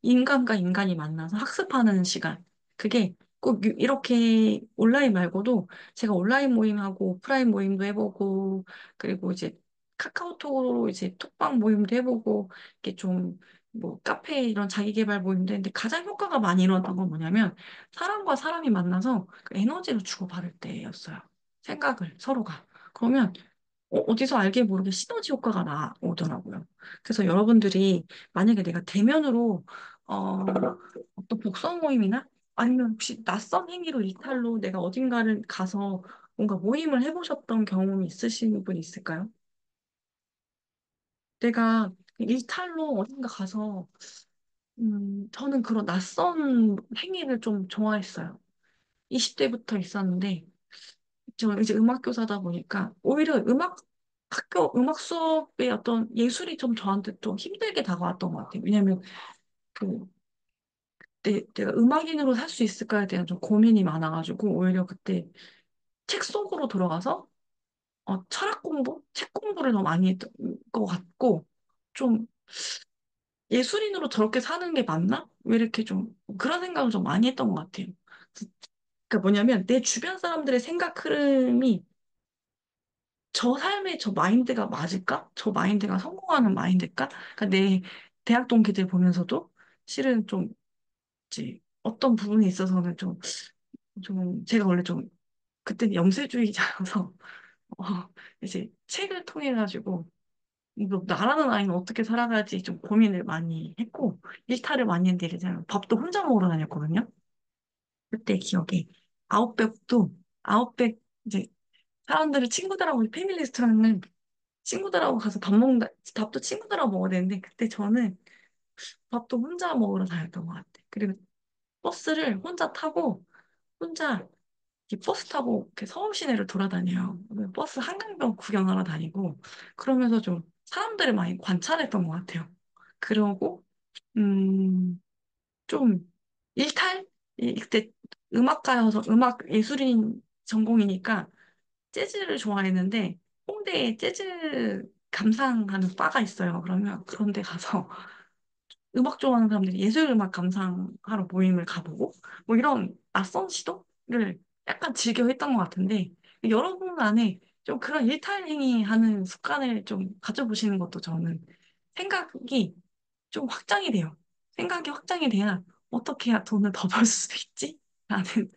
인간과 인간이 만나서 학습하는 시간. 그게 꼭 이렇게 온라인 말고도 제가 온라인 모임하고 오프라인 모임도 해보고, 그리고 이제 카카오톡으로 이제 톡방 모임도 해보고, 이게 좀 뭐 카페 이런 자기계발 모임도 했는데 가장 효과가 많이 일어났던 건 뭐냐면 사람과 사람이 만나서 그 에너지를 주고받을 때였어요. 생각을 서로가. 그러면 어디서 알게 모르게 시너지 효과가 나오더라고요. 그래서 여러분들이 만약에 내가 대면으로 어떤 복서 모임이나 아니면 혹시 낯선 행위로 이탈로 내가 어딘가를 가서 뭔가 모임을 해보셨던 경험이 있으신 분 있을까요? 내가 일탈로 어딘가 가서 저는 그런 낯선 행위를 좀 좋아했어요. 20대부터 있었는데 저 이제 음악 교사다 보니까 오히려 음악 수업의 어떤 예술이 좀 저한테 좀 힘들게 다가왔던 것 같아요. 왜냐면 그 내가 음악인으로 살 수 있을까에 대한 좀 고민이 많아가지고 오히려 그때 책 속으로 들어가서 책 공부를 더 많이 했던 것 같고 좀 예술인으로 저렇게 사는 게 맞나? 왜 이렇게 좀 그런 생각을 좀 많이 했던 것 같아요. 그러니까 뭐냐면 내 주변 사람들의 생각 흐름이 저 삶의 저 마인드가 맞을까? 저 마인드가 성공하는 마인드일까? 그러니까 내 대학 동기들 보면서도 실은 좀 이제 어떤 부분에 있어서는 제가 원래 좀 그때는 영세주의자여서 어, 이제 책을 통해 가지고 이거 나라는 아이는 어떻게 살아가지 좀 고민을 많이 했고 일탈을 많이 했는데 이제 밥도 혼자 먹으러 다녔거든요. 그때 기억에 아웃백도 아웃백 이제 사람들을 친구들하고 패밀리스트라는 친구들하고 가서 밥도 친구들하고 먹어야 되는데, 그때 저는 밥도 혼자 먹으러 다녔던 것 같아요. 그리고 버스를 혼자 타고, 혼자 이렇게 버스 타고 이렇게 서울 시내를 돌아다녀요. 버스 한강변 구경하러 다니고, 그러면서 좀 사람들을 많이 관찰했던 것 같아요. 그러고, 음, 좀 일탈? 그때 음악가여서 음악 예술인 전공이니까 재즈를 좋아했는데 홍대에 재즈 감상하는 바가 있어요. 그러면 그런 데 가서 음악 좋아하는 사람들이 예술 음악 감상하러 모임을 가보고 뭐 이런 낯선 시도를 약간 즐겨 했던 것 같은데 여러분 안에 좀 그런 일탈행위 하는 습관을 좀 가져보시는 것도 저는 생각이 좀 확장이 돼요. 생각이 확장이 돼야 어떻게 해야 돈을 더 벌 수 있지? 라는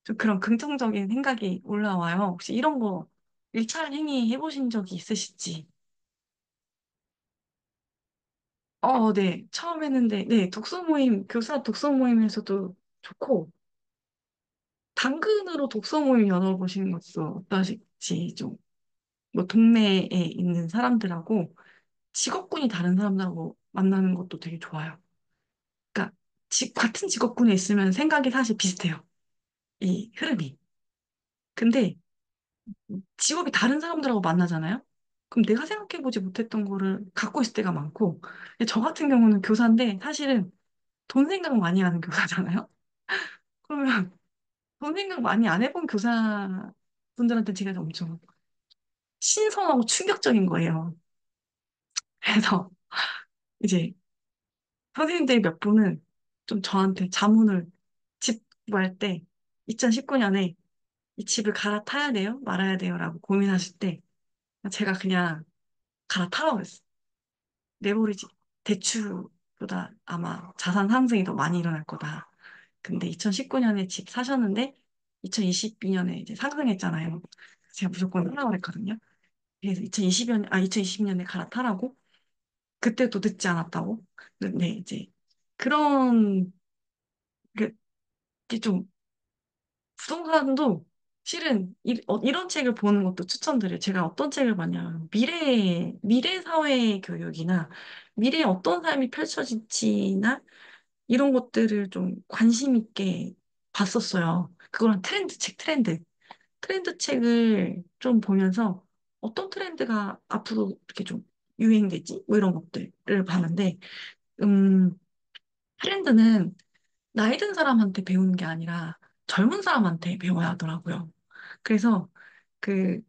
좀 그런 긍정적인 생각이 올라와요. 혹시 이런 거 일탈 행위 해보신 적이 있으실지? 네. 처음 했는데, 네. 독서 모임, 교사 독서 모임에서도 좋고, 당근으로 독서 모임 열어보시는 것도 어떠실지 좀, 뭐, 동네에 있는 사람들하고 직업군이 다른 사람들하고 만나는 것도 되게 좋아요. 그러니까, 같은 직업군에 있으면 생각이 사실 비슷해요. 이 흐름이. 근데 직업이 다른 사람들하고 만나잖아요? 그럼 내가 생각해보지 못했던 거를 갖고 있을 때가 많고, 근데 저 같은 경우는 교사인데 사실은 돈 생각 많이 하는 교사잖아요? 그러면 돈 생각 많이 안 해본 교사분들한테 제가 엄청 신선하고 충격적인 거예요. 그래서 이제 선생님들이 몇 분은 좀 저한테 자문을 집 구할 때 2019년에 이 집을 갈아타야 돼요? 말아야 돼요? 라고 고민하실 때 제가 그냥 갈아타라고 그랬어요. 내버리지. 대출보다 아마 자산 상승이 더 많이 일어날 거다. 근데 2019년에 집 사셨는데 2022년에 이제 상승했잖아요. 제가 무조건 하라고 그랬거든요. 그래서 2020년에 갈아타라고? 그때도 늦지 않았다고? 근데 이제 그런 게 좀 부동산도 실은 이런 책을 보는 것도 추천드려요. 제가 어떤 책을 봤냐면 미래 사회 교육이나 미래에 어떤 삶이 펼쳐질지나 이런 것들을 좀 관심 있게 봤었어요. 그거랑 트렌드 책을 좀 보면서 어떤 트렌드가 앞으로 이렇게 좀 유행되지? 뭐 이런 것들을 봤는데, 음, 트렌드는 나이 든 사람한테 배우는 게 아니라 젊은 사람한테 배워야 하더라고요. 그래서 그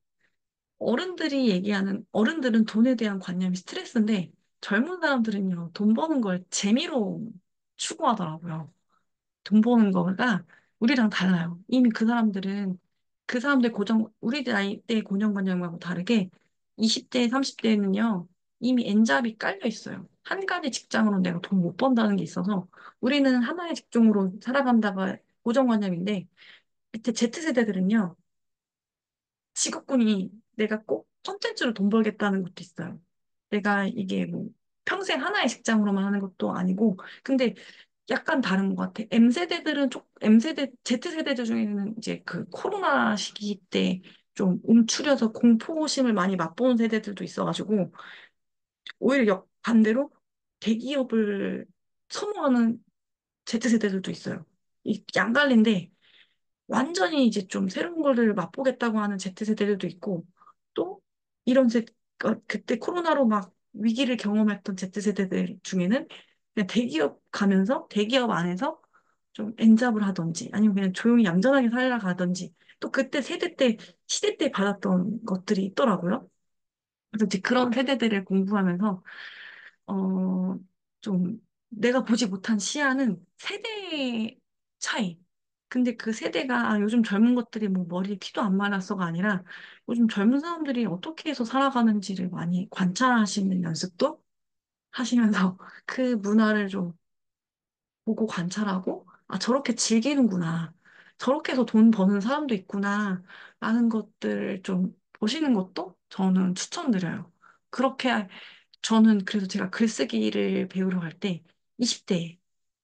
어른들은 돈에 대한 관념이 스트레스인데 젊은 사람들은요, 돈 버는 걸 재미로 추구하더라고요. 돈 버는 거가 우리랑 달라요. 이미 그 사람들 우리 나이 때 고정관념하고 다르게 20대, 30대는요, 이미 엔잡이 깔려 있어요. 한 가지 직장으로 내가 돈 못 번다는 게 있어서 우리는 하나의 직종으로 살아간다가 고정관념인데 밑에 Z세대들은요, 직업군이 내가 꼭 콘텐츠로 돈 벌겠다는 것도 있어요. 내가 이게 뭐 평생 하나의 직장으로만 하는 것도 아니고, 근데 약간 다른 것 같아. Z세대들 중에는 이제 그 코로나 시기 때 좀 움츠려서 공포심을 많이 맛보는 세대들도 있어가지고, 오히려 반대로 대기업을 선호하는 Z세대들도 있어요. 이 양갈래인데, 완전히 이제 좀 새로운 거를 맛보겠다고 하는 Z세대들도 있고, 또 그때 코로나로 막 위기를 경험했던 Z세대들 중에는 그냥 대기업 가면서 대기업 안에서 좀 엔잡을 하던지 아니면 그냥 조용히 얌전하게 살아가던지 또 그때 시대 때 받았던 것들이 있더라고요. 그래서 이제 그런 세대들을 공부하면서 어, 좀 내가 보지 못한 시야는 세대 차이. 근데 그 세대가 요즘 젊은 것들이 뭐 머리에 피도 안 말랐어가 아니라 요즘 젊은 사람들이 어떻게 해서 살아가는지를 많이 관찰하시는 연습도 하시면서 그 문화를 좀 보고 관찰하고 저렇게 즐기는구나. 저렇게 해서 돈 버는 사람도 있구나. 라는 것들을 좀 보시는 것도 저는 추천드려요. 그렇게 저는 그래서 제가 글쓰기를 배우러 갈 때 20대,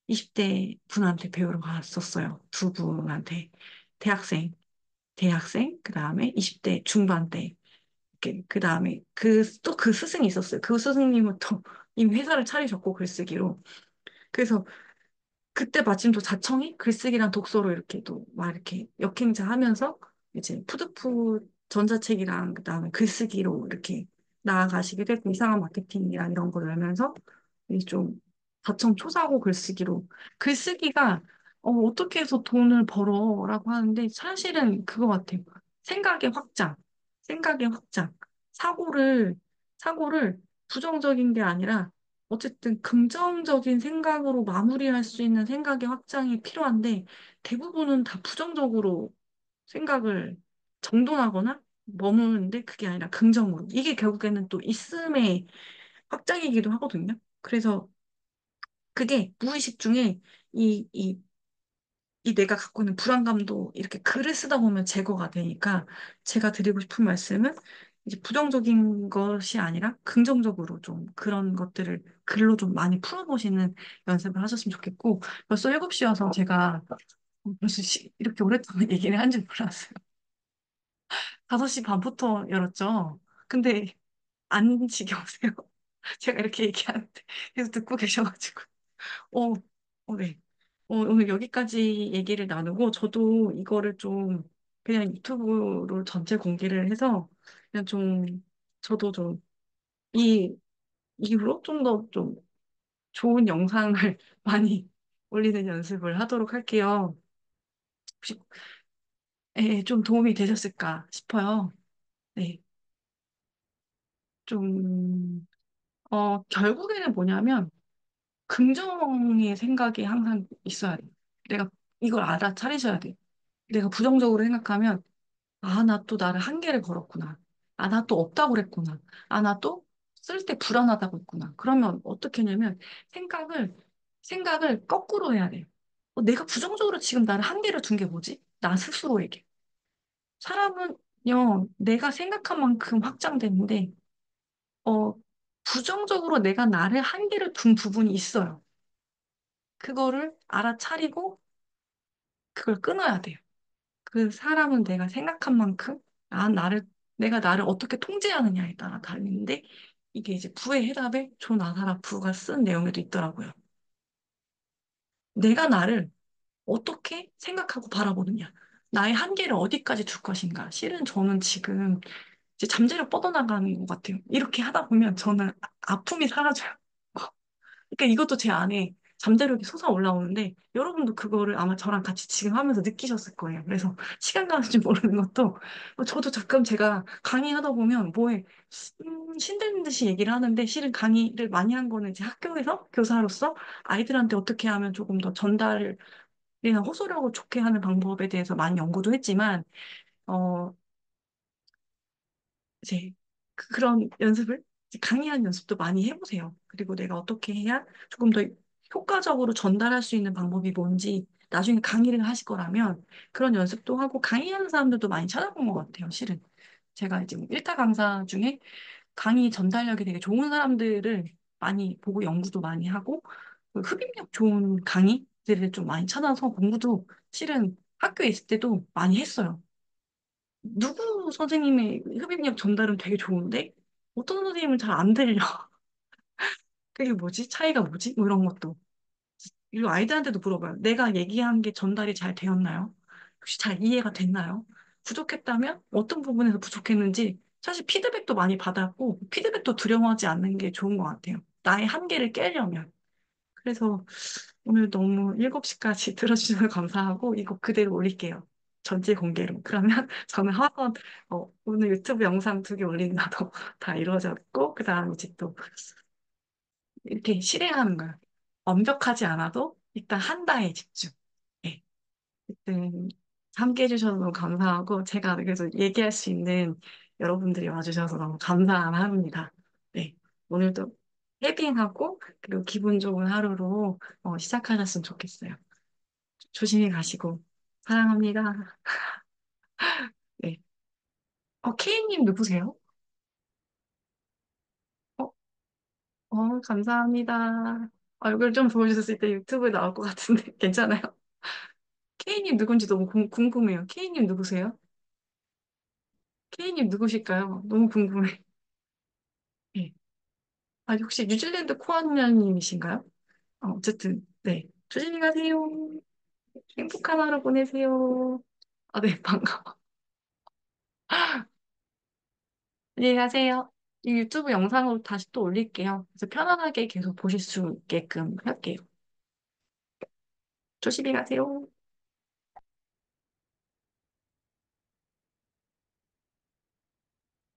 20대 분한테 배우러 갔었어요. 두 분한테. 대학생, 그 다음에 20대 중반 때. 그 다음에 또 그 스승이 있었어요. 그 스승님은 또 이미 회사를 차리셨고 글쓰기로. 그래서 그때 마침 또 자청이 글쓰기랑 독서로 이렇게 또 막 이렇게 역행자 하면서 이제 푸드푸 전자책이랑 그다음에 글쓰기로 이렇게 나아가시게 되고 이상한 마케팅이랑 이런 걸 열면서 이좀 자청 초사고 글쓰기로 글쓰기가 어떻게 해서 돈을 벌어라고 하는데 사실은 그거 같아요. 생각의 확장, 생각의 확장, 사고를 사고를 부정적인 게 아니라 어쨌든 긍정적인 생각으로 마무리할 수 있는 생각의 확장이 필요한데 대부분은 다 부정적으로 생각을 정돈하거나 머무는데 그게 아니라 긍정으로. 이게 결국에는 또 있음의 확장이기도 하거든요. 그래서 그게 무의식 중에 이 이 내가 갖고 있는 불안감도 이렇게 글을 쓰다 보면 제거가 되니까 제가 드리고 싶은 말씀은 이제 부정적인 것이 아니라 긍정적으로 좀 그런 것들을 글로 좀 많이 풀어보시는 연습을 하셨으면 좋겠고 벌써 7시여서 제가 벌써 이렇게 오랫동안 얘기를 한 줄 몰랐어요. 5시 반부터 열었죠. 근데 안 지겨우세요? 제가 이렇게 얘기하는데 계속 듣고 계셔가지고. 어, 네. 오늘 여기까지 얘기를 나누고, 저도 이거를 좀, 그냥 유튜브로 전체 공개를 해서, 그냥 좀, 저도 좀, 이 이후로 좀 더 좀 좋은 영상을 많이 올리는 연습을 하도록 할게요. 혹시, 좀 도움이 되셨을까 싶어요. 네. 좀, 결국에는 뭐냐면, 긍정의 생각이 항상 있어야 돼. 내가 이걸 알아차리셔야 돼. 내가 부정적으로 생각하면, 아, 나 또 나를 한계를 걸었구나. 아, 나 또 없다고 그랬구나. 아, 나 또 쓸 때 불안하다고 했구나. 그러면 어떻게 하냐면 생각을 거꾸로 해야 돼. 내가 부정적으로 지금 나를 한계를 둔 게 뭐지? 나 스스로에게. 사람은요, 내가 생각한 만큼 확장되는데, 어, 부정적으로 내가 나를 한계를 둔 부분이 있어요. 그거를 알아차리고 그걸 끊어야 돼요. 그 사람은 내가 생각한 만큼, 내가 나를 어떻게 통제하느냐에 따라 달리는데, 이게 이제 부의 해답에 존 아사라프가 쓴 내용에도 있더라고요. 내가 나를 어떻게 생각하고 바라보느냐. 나의 한계를 어디까지 둘 것인가. 실은 저는 지금 이제 잠재력 뻗어나가는 것 같아요. 이렇게 하다 보면 저는 아픔이 사라져요. 그러니까 이것도 제 안에 잠재력이 솟아올라오는데 여러분도 그거를 아마 저랑 같이 지금 하면서 느끼셨을 거예요. 그래서 시간 가는 줄 모르는 것도 저도 가끔 제가 강의하다 보면 뭐에 신되는 듯이 얘기를 하는데 실은 강의를 많이 한 거는 이제 학교에서 교사로서 아이들한테 어떻게 하면 조금 더 전달이나 호소력을 좋게 하는 방법에 대해서 많이 연구도 했지만 어, 이제 그런 연습을 이제 강의하는 연습도 많이 해보세요. 그리고 내가 어떻게 해야 조금 더 효과적으로 전달할 수 있는 방법이 뭔지 나중에 강의를 하실 거라면 그런 연습도 하고 강의하는 사람들도 많이 찾아본 것 같아요. 실은 제가 이제 뭐 일타 강사 중에 강의 전달력이 되게 좋은 사람들을 많이 보고 연구도 많이 하고 그 흡입력 좋은 강의들을 좀 많이 찾아서 공부도 실은 학교에 있을 때도 많이 했어요. 누구 선생님의 흡입력 전달은 되게 좋은데 어떤 선생님은 잘 안 들려. 그게 뭐지? 차이가 뭐지? 뭐 이런 것도. 그리고 아이들한테도 물어봐요. 내가 얘기한 게 전달이 잘 되었나요? 혹시 잘 이해가 됐나요? 부족했다면 어떤 부분에서 부족했는지 사실 피드백도 많이 받았고 피드백도 두려워하지 않는 게 좋은 것 같아요. 나의 한계를 깨려면. 그래서 오늘 너무 7시까지 들어주셔서 감사하고 이거 그대로 올릴게요. 전체 공개로. 그러면 저는 학원 오늘 유튜브 영상 2개 올린다도 다 이루어졌고 그다음 이제 또 이렇게 실행하는 거예요. 완벽하지 않아도 일단 한다에 집중. 네. 하여튼 함께 해주셔서 너무 감사하고 제가 그래서 얘기할 수 있는 여러분들이 와주셔서 너무 감사합니다. 네. 오늘도 해빙하고 그리고 기분 좋은 하루로 시작하셨으면 좋겠어요. 조심히 가시고 사랑합니다. 네. K님 누구세요? 어, 감사합니다. 얼굴 좀 보여주셨을 때 유튜브에 나올 것 같은데 괜찮아요? K님 누군지 너무 궁금해요. K님 누구세요? K님 누구실까요? 너무 궁금해. 네. 아, 혹시 뉴질랜드 코아님이신가요? 어쨌든, 네. 조심히 가세요. 행복한 하루 보내세요. 아, 네, 반가워. 안녕히 가세요. 이 유튜브 영상으로 다시 또 올릴게요. 그래서 편안하게 계속 보실 수 있게끔 할게요. 조심히 가세요.